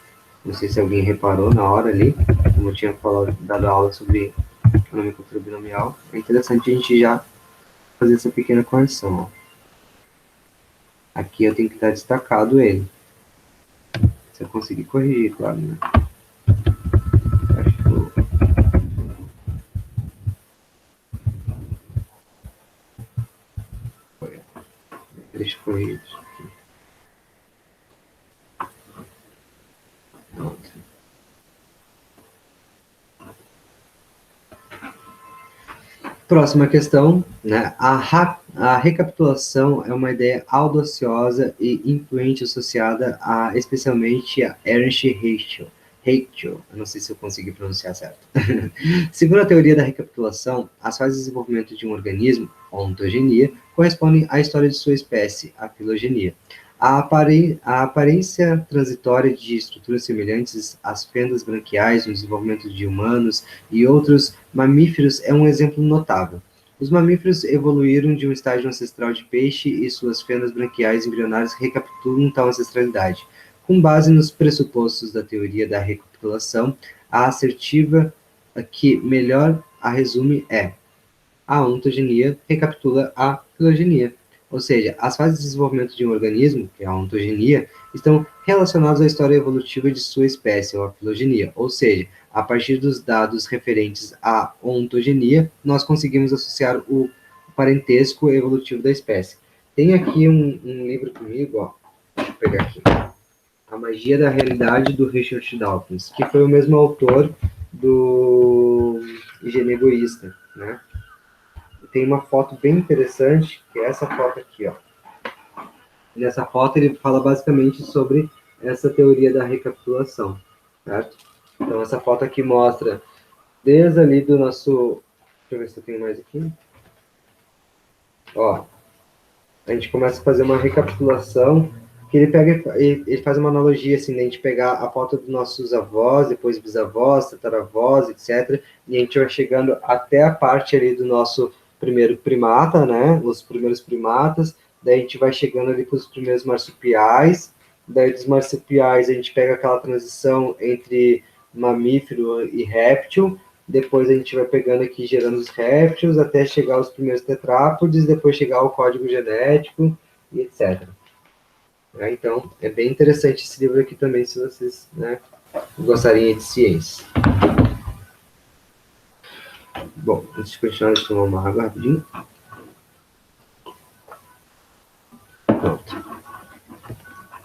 Não sei se alguém reparou na hora ali, como eu tinha dado aula sobre a nomenclatura binomial. É interessante a gente já fazer essa pequena correção, ó. Aqui eu tenho que estar destacado ele. Se eu conseguir corrigir, claro, né? Deixa eu corrigir isso aqui. Pronto. Próxima questão, né? A recapitulação é uma ideia audaciosa e influente associada especialmente a Ernst Haeckel. Eu não sei se eu consegui pronunciar certo. Segundo a teoria da recapitulação, as fases de desenvolvimento de um organismo ontogenia, correspondem à história de sua espécie, a filogenia. A aparência transitória de estruturas semelhantes às fendas branquiais no desenvolvimento de humanos e outros mamíferos é um exemplo notável. Os mamíferos evoluíram de um estágio ancestral de peixe e suas fendas branquiais embrionárias recapitulam tal ancestralidade. Com base nos pressupostos da teoria da recapitulação, a assertiva que melhor a resume é: a ontogenia recapitula a filogenia. Ou seja, as fases de desenvolvimento de um organismo, que é a ontogenia, estão relacionadas à história evolutiva de sua espécie, ou a filogenia. Ou seja, a partir dos dados referentes à ontogenia, nós conseguimos associar o parentesco evolutivo da espécie. Tem aqui um livro comigo, ó, deixa eu pegar aqui. A Magia da Realidade, do Richard Dawkins, que foi o mesmo autor do Higiene Egoísta, né? Tem uma foto bem interessante, que é essa foto aqui, ó. E nessa foto ele fala basicamente sobre essa teoria da recapitulação, certo? Então essa foto aqui mostra desde ali do nosso... Deixa eu ver se eu tenho mais aqui. Ó, a gente começa a fazer uma recapitulação, que ele pega, ele faz uma analogia assim, de a gente pegar a foto dos nossos avós, depois bisavós, tataravós, etc. E a gente vai chegando até a parte ali do nosso primeiro primata, né? Os primeiros primatas. Daí a gente vai chegando ali para os primeiros marsupiais. Daí dos marsupiais a gente pega aquela transição entre mamífero e réptil. Depois a gente vai pegando aqui, gerando os répteis, até chegar aos primeiros tetrápodes, depois chegar ao código genético, e etc. Então, é bem interessante esse livro aqui também, se vocês, né, gostariam de ciência. Bom, antes de continuar, deixa eu tomar uma água rapidinho. Pronto.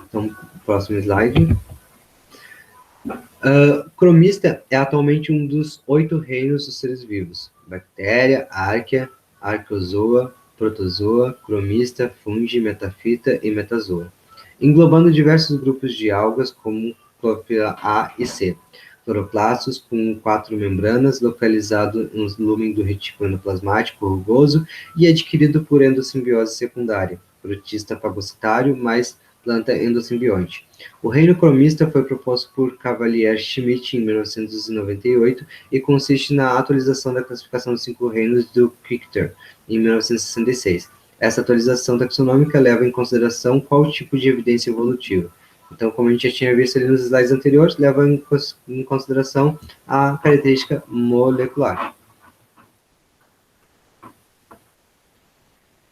Então, próximo slide. Cromista é atualmente um dos 8 reinos dos seres vivos: bactéria, árquea, arqueozoa, protozoa, cromista, fungi, metafita e metazoa, englobando diversos grupos de algas como clorofila A e C, cloroplastos com 4 membranas, localizado no lumen do retículo endoplasmático rugoso e adquirido por endossimbiose secundária, protista fagocitário mais planta endosimbionte. O reino cromista foi proposto por Cavalier-Schmidt em 1998 e consiste na atualização da classificação dos 5 reinos do Richter, em 1966. Essa atualização taxonômica leva em consideração qual tipo de evidência evolutiva. Então, como a gente já tinha visto ali nos slides anteriores, leva em consideração a característica molecular.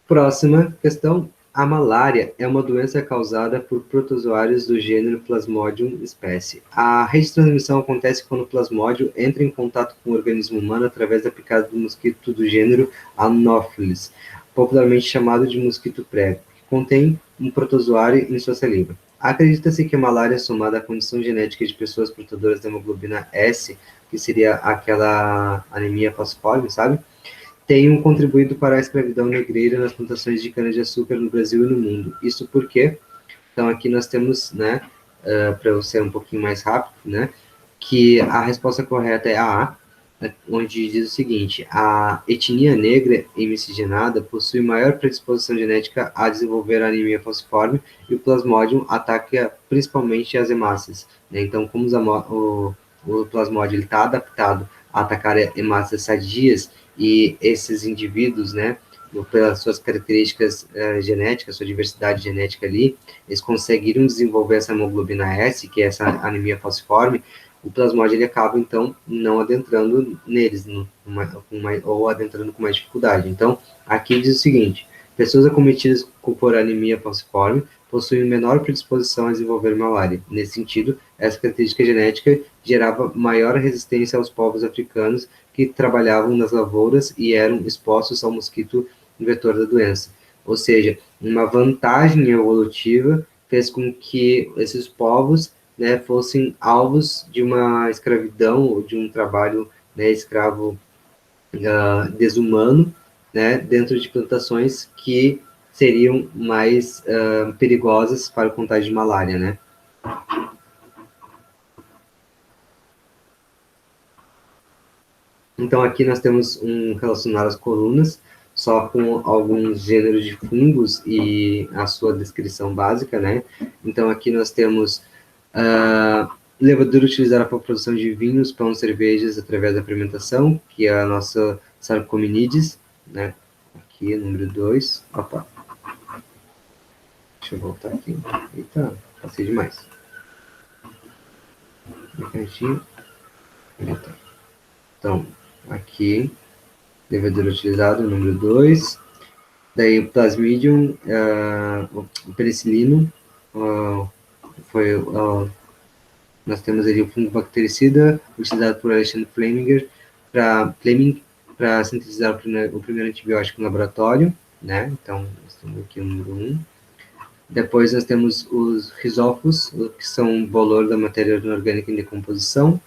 Próxima questão. A malária é uma doença causada por protozoários do gênero Plasmodium espécie. A rede de transmissão acontece quando o plasmódio entra em contato com o organismo humano através da picada do mosquito do gênero Anopheles, popularmente chamado de mosquito prego, que contém um protozoário em sua saliva. Acredita-se que a malária, somada à condição genética de pessoas portadoras da hemoglobina S, que seria aquela anemia falciforme, sabe? Tenham contribuído para a escravidão negreira nas plantações de cana-de-açúcar no Brasil e no mundo. Isso porque, então aqui nós temos, né, para eu ser um pouquinho mais rápido, né, que a resposta correta é a A, onde diz o seguinte: a etnia negra e miscigenada possui maior predisposição genética a desenvolver a anemia falciforme e o plasmodium ataca principalmente as hemácias, né? Então, como o plasmodium está adaptado a atacar hemácias sadias, e esses indivíduos, né, pelas suas características genéticas, sua diversidade genética ali, eles conseguiram desenvolver essa hemoglobina S, que é essa anemia falciforme. O plasmódio ele acaba, então, não adentrando neles, ou adentrando com mais dificuldade. Então, aqui diz o seguinte: pessoas acometidas por anemia falciforme possuem menor predisposição a desenvolver malária. Nesse sentido, essa característica genética gerava maior resistência aos povos africanos que trabalhavam nas lavouras e eram expostos ao mosquito vetor da doença. Ou seja, uma vantagem evolutiva fez com que esses povos, né, fossem alvos de uma escravidão ou de um trabalho, né, escravo desumano, né, dentro de plantações que seriam mais perigosas para o contágio de malária, né? Então aqui nós temos relacionado às colunas só com alguns gêneros de fungos e a sua descrição básica, né? Então, aqui nós temos levedura utilizada para a produção de vinhos, pão, cervejas, através da fermentação, que é a nossa Saccharomyces, né? Aqui, número 2. Opa. Deixa eu voltar aqui. Eita, passei demais. Então, aqui, levedura utilizada, número 2. Daí o Plasmodium, o penicilino, nós temos ali o fungo bactericida, utilizado por Alexandre Fleming para sintetizar o primeiro antibiótico no laboratório, né? Então, nós temos aqui o número 1. Depois nós temos os risófos, que são bolor da matéria orgânica em decomposição.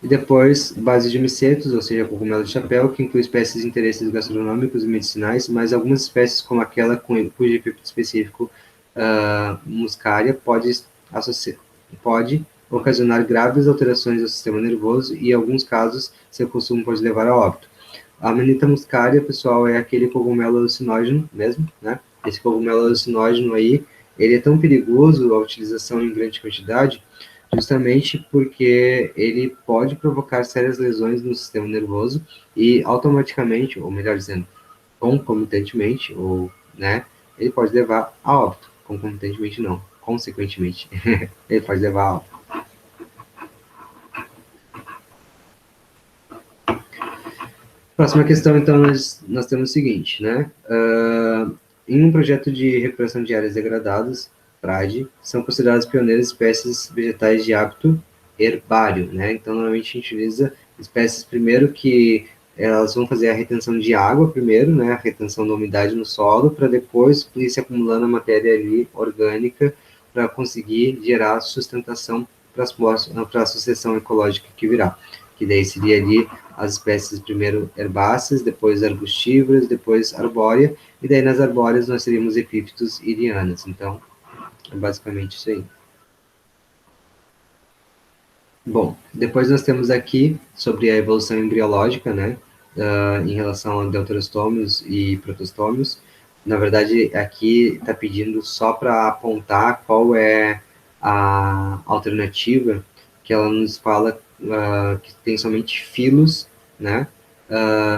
E depois, base de micetos, ou seja, cogumelo de chapéu, que inclui espécies de interesses gastronômicos e medicinais, mas algumas espécies, como aquela cujo efeito específico muscária, pode ocasionar graves alterações ao sistema nervoso e, em alguns casos, seu consumo pode levar a óbito. A Amanita muscaria, pessoal, é aquele cogumelo alucinógeno mesmo, né? Esse cogumelo alucinógeno aí, ele é tão perigoso a utilização em grande quantidade, justamente porque ele pode provocar sérias lesões no sistema nervoso e automaticamente, ou melhor dizendo, concomitantemente, ou, né, ele pode levar a óbito. Concomitantemente não, consequentemente, ele pode levar a óbito. Próxima questão, então, nós temos o seguinte, né? Em um projeto de recuperação de áreas degradadas, PRAD, são consideradas pioneiras espécies vegetais de hábito herbário, né? Então, normalmente a gente utiliza espécies, primeiro, que elas vão fazer a retenção de água primeiro, né? A retenção da umidade no solo, para depois ir se acumulando a matéria ali orgânica para conseguir gerar sustentação para a sucessão ecológica que virá. Que daí seria ali as espécies primeiro herbáceas, depois arbustívoras, depois arbórea, e daí nas arbóreas nós teríamos epífitos e lianas. Então, é basicamente isso aí. Bom, depois nós temos aqui sobre a evolução embriológica, né, em relação a deuterostômios e protostômios. Na verdade, aqui está pedindo só para apontar qual é a alternativa, que ela nos fala que tem somente filos, né,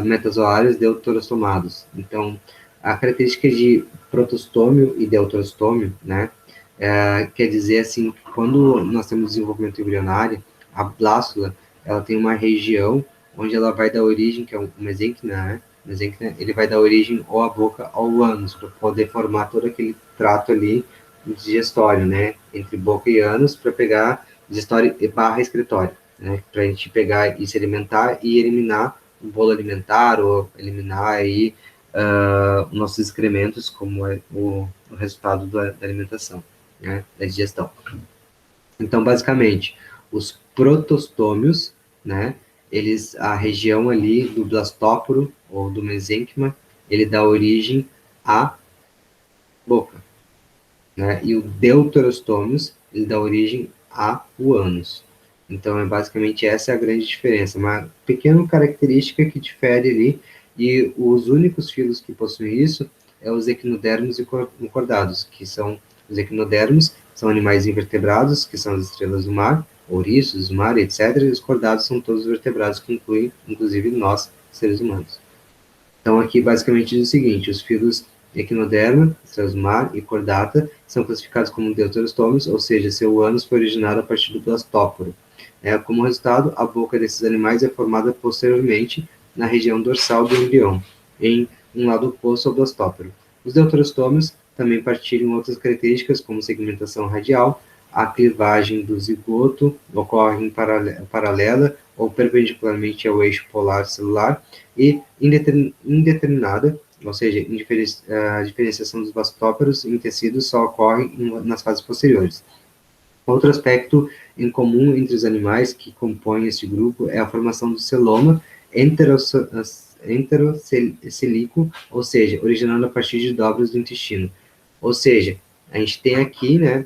metazoários deuterostomados. Então, a característica de protostômio e deuterostômio, né, quer dizer assim, quando nós temos desenvolvimento embrionário, a blástula, ela tem uma região onde ela vai dar origem, que é um mesênquima, né? Mesênquima, ele vai dar origem ou à boca ou ao ânus, para poder formar todo aquele trato ali digestório, né? Entre boca e ânus, para pegar digestório barra excretório, né? Para a gente pegar e se alimentar e eliminar o bolo alimentar, ou eliminar aí nossos excrementos, como é o resultado da alimentação, né? Da digestão. Então, basicamente, os protostômios, né, a região ali do blastóporo ou do mesênquima, ele dá origem à boca, né, e o deuterostômios, ele dá origem ao ânus. Então, basicamente essa é a grande diferença, uma pequena característica que difere ali, e os únicos filos que possuem isso é os equinodermos e concordados, que são os equinodermos, são animais invertebrados, que são as estrelas do mar, ouriços do mar, etc. E os cordados são todos os vertebrados, que incluem, inclusive, nós, seres humanos. Então, aqui, basicamente, diz o seguinte, os filos equinoderma, estrelas do mar e cordata são classificados como deuterostômios, ou seja, seu ânus foi originado a partir do blastóporo. Como resultado, a boca desses animais é formada posteriormente na região dorsal do embrião, em um lado oposto ao blastóporo. Os deuterostômios também partilham outras características, como segmentação radial, a clivagem do zigoto ocorre em paralela ou perpendicularmente ao eixo polar celular e indeterminada, ou seja, a diferenciação dos blastóperos em tecidos só ocorre nas fases posteriores. Outro aspecto em comum entre os animais que compõem este grupo é a formação do celoma enterocelico, ou seja, originando a partir de dobras do intestino. Ou seja, a gente tem aqui, né,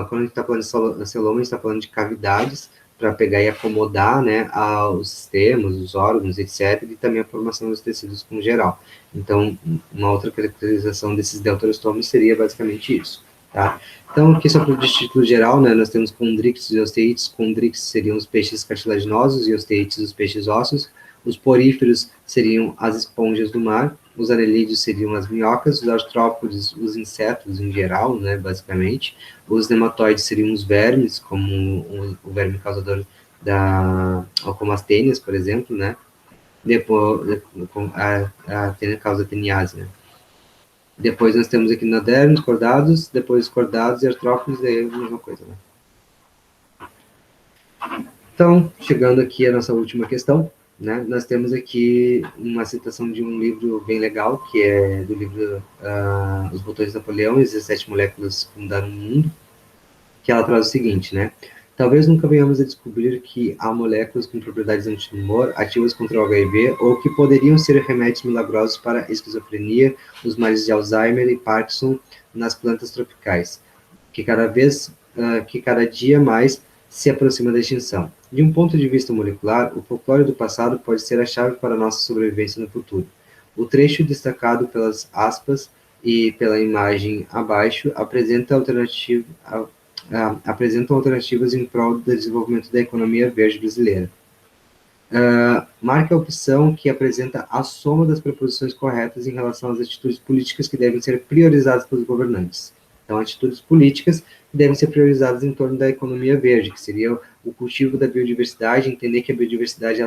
quando a gente está falando de celoma, a gente está falando de cavidades para pegar e acomodar, né, os sistemas, os órgãos, etc., e também a formação dos tecidos como geral. Então, uma outra caracterização desses deuterostomos seria basicamente isso, tá? Então, aqui só para o título geral, né, nós temos condrictes e osteites. Condrictes seriam os peixes cartilaginosos e osteites os peixes ósseos. Os poríferos seriam as esponjas do mar, os anelídeos seriam as minhocas, os artrópodes, os insetos em geral, né, basicamente. Os nematóides seriam os vermes, como o verme causador da alcomastênias, por exemplo, né? Depois, a causa teniase, né? Depois nós temos aqui nadernos, cordados, depois cordados e artrópodes, daí é a mesma coisa, né? Então, chegando aqui à nossa última questão, né, nós temos aqui uma citação de um livro bem legal, que é do livro Os Botões de Napoleão e as 17 Moléculas que Mudaram o Mundo, que ela traz o seguinte, né? Talvez nunca venhamos a descobrir que há moléculas com propriedades antitumor, ativas contra o HIV, ou que poderiam ser remédios milagrosos para a esquizofrenia, os males de Alzheimer e Parkinson nas plantas tropicais, que cada dia mais se aproxima da extinção. De um ponto de vista molecular, o folclore do passado pode ser a chave para a nossa sobrevivência no futuro. O trecho destacado pelas aspas e pela imagem abaixo apresentam alternativas em prol do desenvolvimento da economia verde brasileira. Marque a opção que apresenta a soma das proposições corretas em relação às atitudes políticas que devem ser priorizadas pelos governantes. Então, atitudes políticas que devem ser priorizadas em torno da economia verde, que seria o cultivo da biodiversidade, entender que a biodiversidade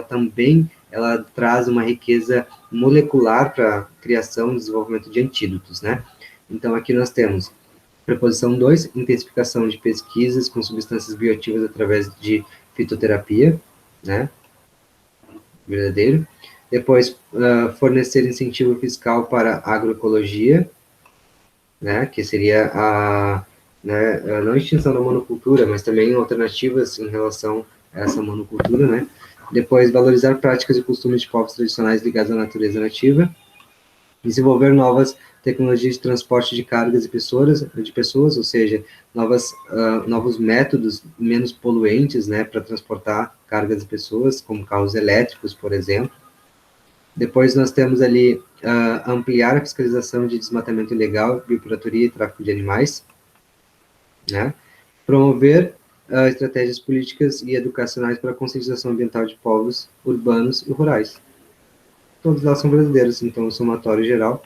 ela traz uma riqueza molecular para a criação e desenvolvimento de antídotos, né? Então, aqui nós temos preposição 2, intensificação de pesquisas com substâncias bioativas através de fitoterapia, né? Verdadeiro. Depois, fornecer incentivo fiscal para a agroecologia, né? Que seria não a extinção da monocultura, mas também alternativas em relação a essa monocultura, né? Depois, valorizar práticas e costumes de povos tradicionais ligados à natureza nativa. Desenvolver novas tecnologias de transporte de cargas e pessoas, ou seja, novos métodos menos poluentes, né, para transportar cargas e pessoas, como carros elétricos, por exemplo. Depois nós temos ali ampliar a fiscalização de desmatamento ilegal, biopirataria e tráfico de animais, né? Promover estratégias políticas e educacionais para a conscientização ambiental de povos urbanos e rurais. Todos elas são brasileiros, então o somatório geral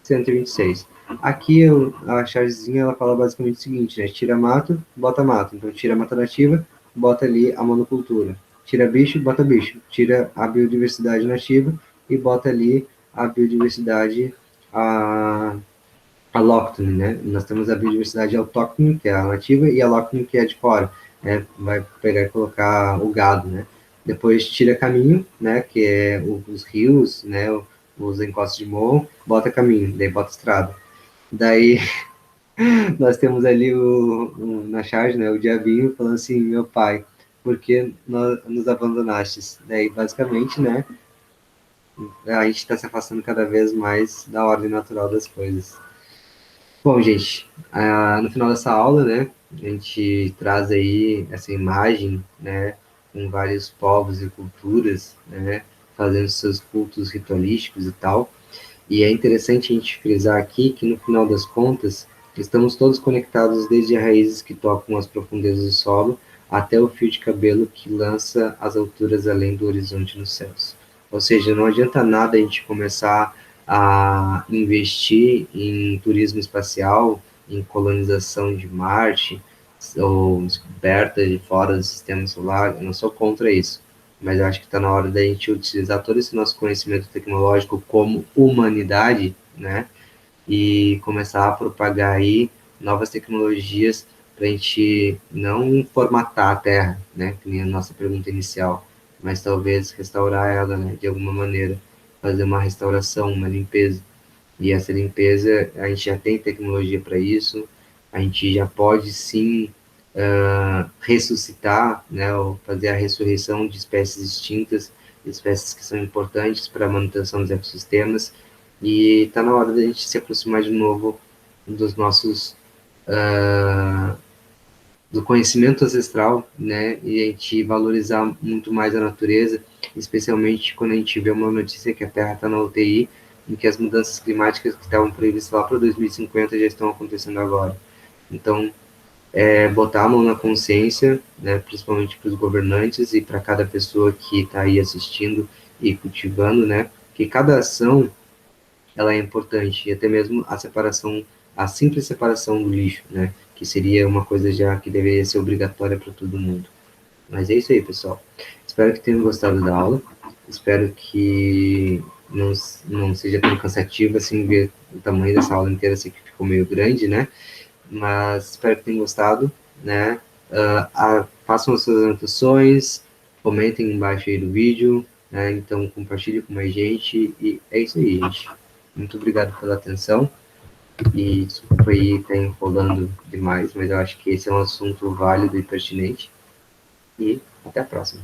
126. Aqui a chargezinha ela fala basicamente o seguinte, né? Tira mato, bota mato. Então tira a mata nativa, bota ali a monocultura. Tira bicho, bota bicho. Tira a biodiversidade nativa e bota ali a biodiversidade alóctone, né? Nós temos a biodiversidade autóctone, que é a nativa, e a alóctone, que é de fora. Né? Vai pegar e colocar o gado, né? Depois tira caminho, né? Que é os rios, né? Os encostos de morro, bota caminho, daí bota estrada. Daí nós temos ali na charge, né, o diabinho falando assim, meu pai, por que nos abandonastes? Daí, basicamente, né, a gente está se afastando cada vez mais da ordem natural das coisas. Bom, gente, no final dessa aula, né, a gente traz aí essa imagem, né, com vários povos e culturas, né, fazendo seus cultos ritualísticos e tal. E é interessante a gente frisar aqui que, no final das contas, estamos todos conectados desde as raízes que tocam as profundezas do solo até o fio de cabelo que lança as alturas além do horizonte nos céus. Ou seja, não adianta nada a gente começar a investir em turismo espacial, em colonização de Marte, ou descoberta de fora do sistema solar. Eu não sou contra isso, mas eu acho que está na hora da gente utilizar todo esse nosso conhecimento tecnológico como humanidade, né, e começar a propagar aí novas tecnologias para a gente não formatar a Terra, né, que nem a nossa pergunta inicial, mas talvez restaurar ela, né, de alguma maneira, fazer uma restauração, uma limpeza. E essa limpeza, a gente já tem tecnologia para isso, a gente já pode sim ressuscitar, né, ou fazer a ressurreição de espécies extintas, espécies que são importantes para a manutenção dos ecossistemas, e está na hora da gente se aproximar de novo dos nossos do conhecimento ancestral, né, e a gente valorizar muito mais a natureza, especialmente quando a gente vê uma notícia que a Terra está na UTI, em que as mudanças climáticas que estavam previstas lá para 2050 já estão acontecendo agora. Então, botar a mão na consciência, né, principalmente para os governantes e para cada pessoa que está aí assistindo e cultivando, né, que cada ação ela é importante, e até mesmo a separação, a simples separação do lixo, né, que seria uma coisa já que deveria ser obrigatória para todo mundo. Mas é isso aí, pessoal. Espero que tenham gostado da aula. Espero que não seja tão cansativo assim ver o tamanho dessa aula inteira, assim que ficou meio grande, né? Mas espero que tenham gostado, né? Façam as suas anotações, comentem embaixo aí do vídeo, né? Então compartilhe com mais gente e é isso aí, gente. Muito obrigado pela atenção e desculpa aí estar enrolando demais, mas eu acho que esse é um assunto válido e pertinente e até a próxima.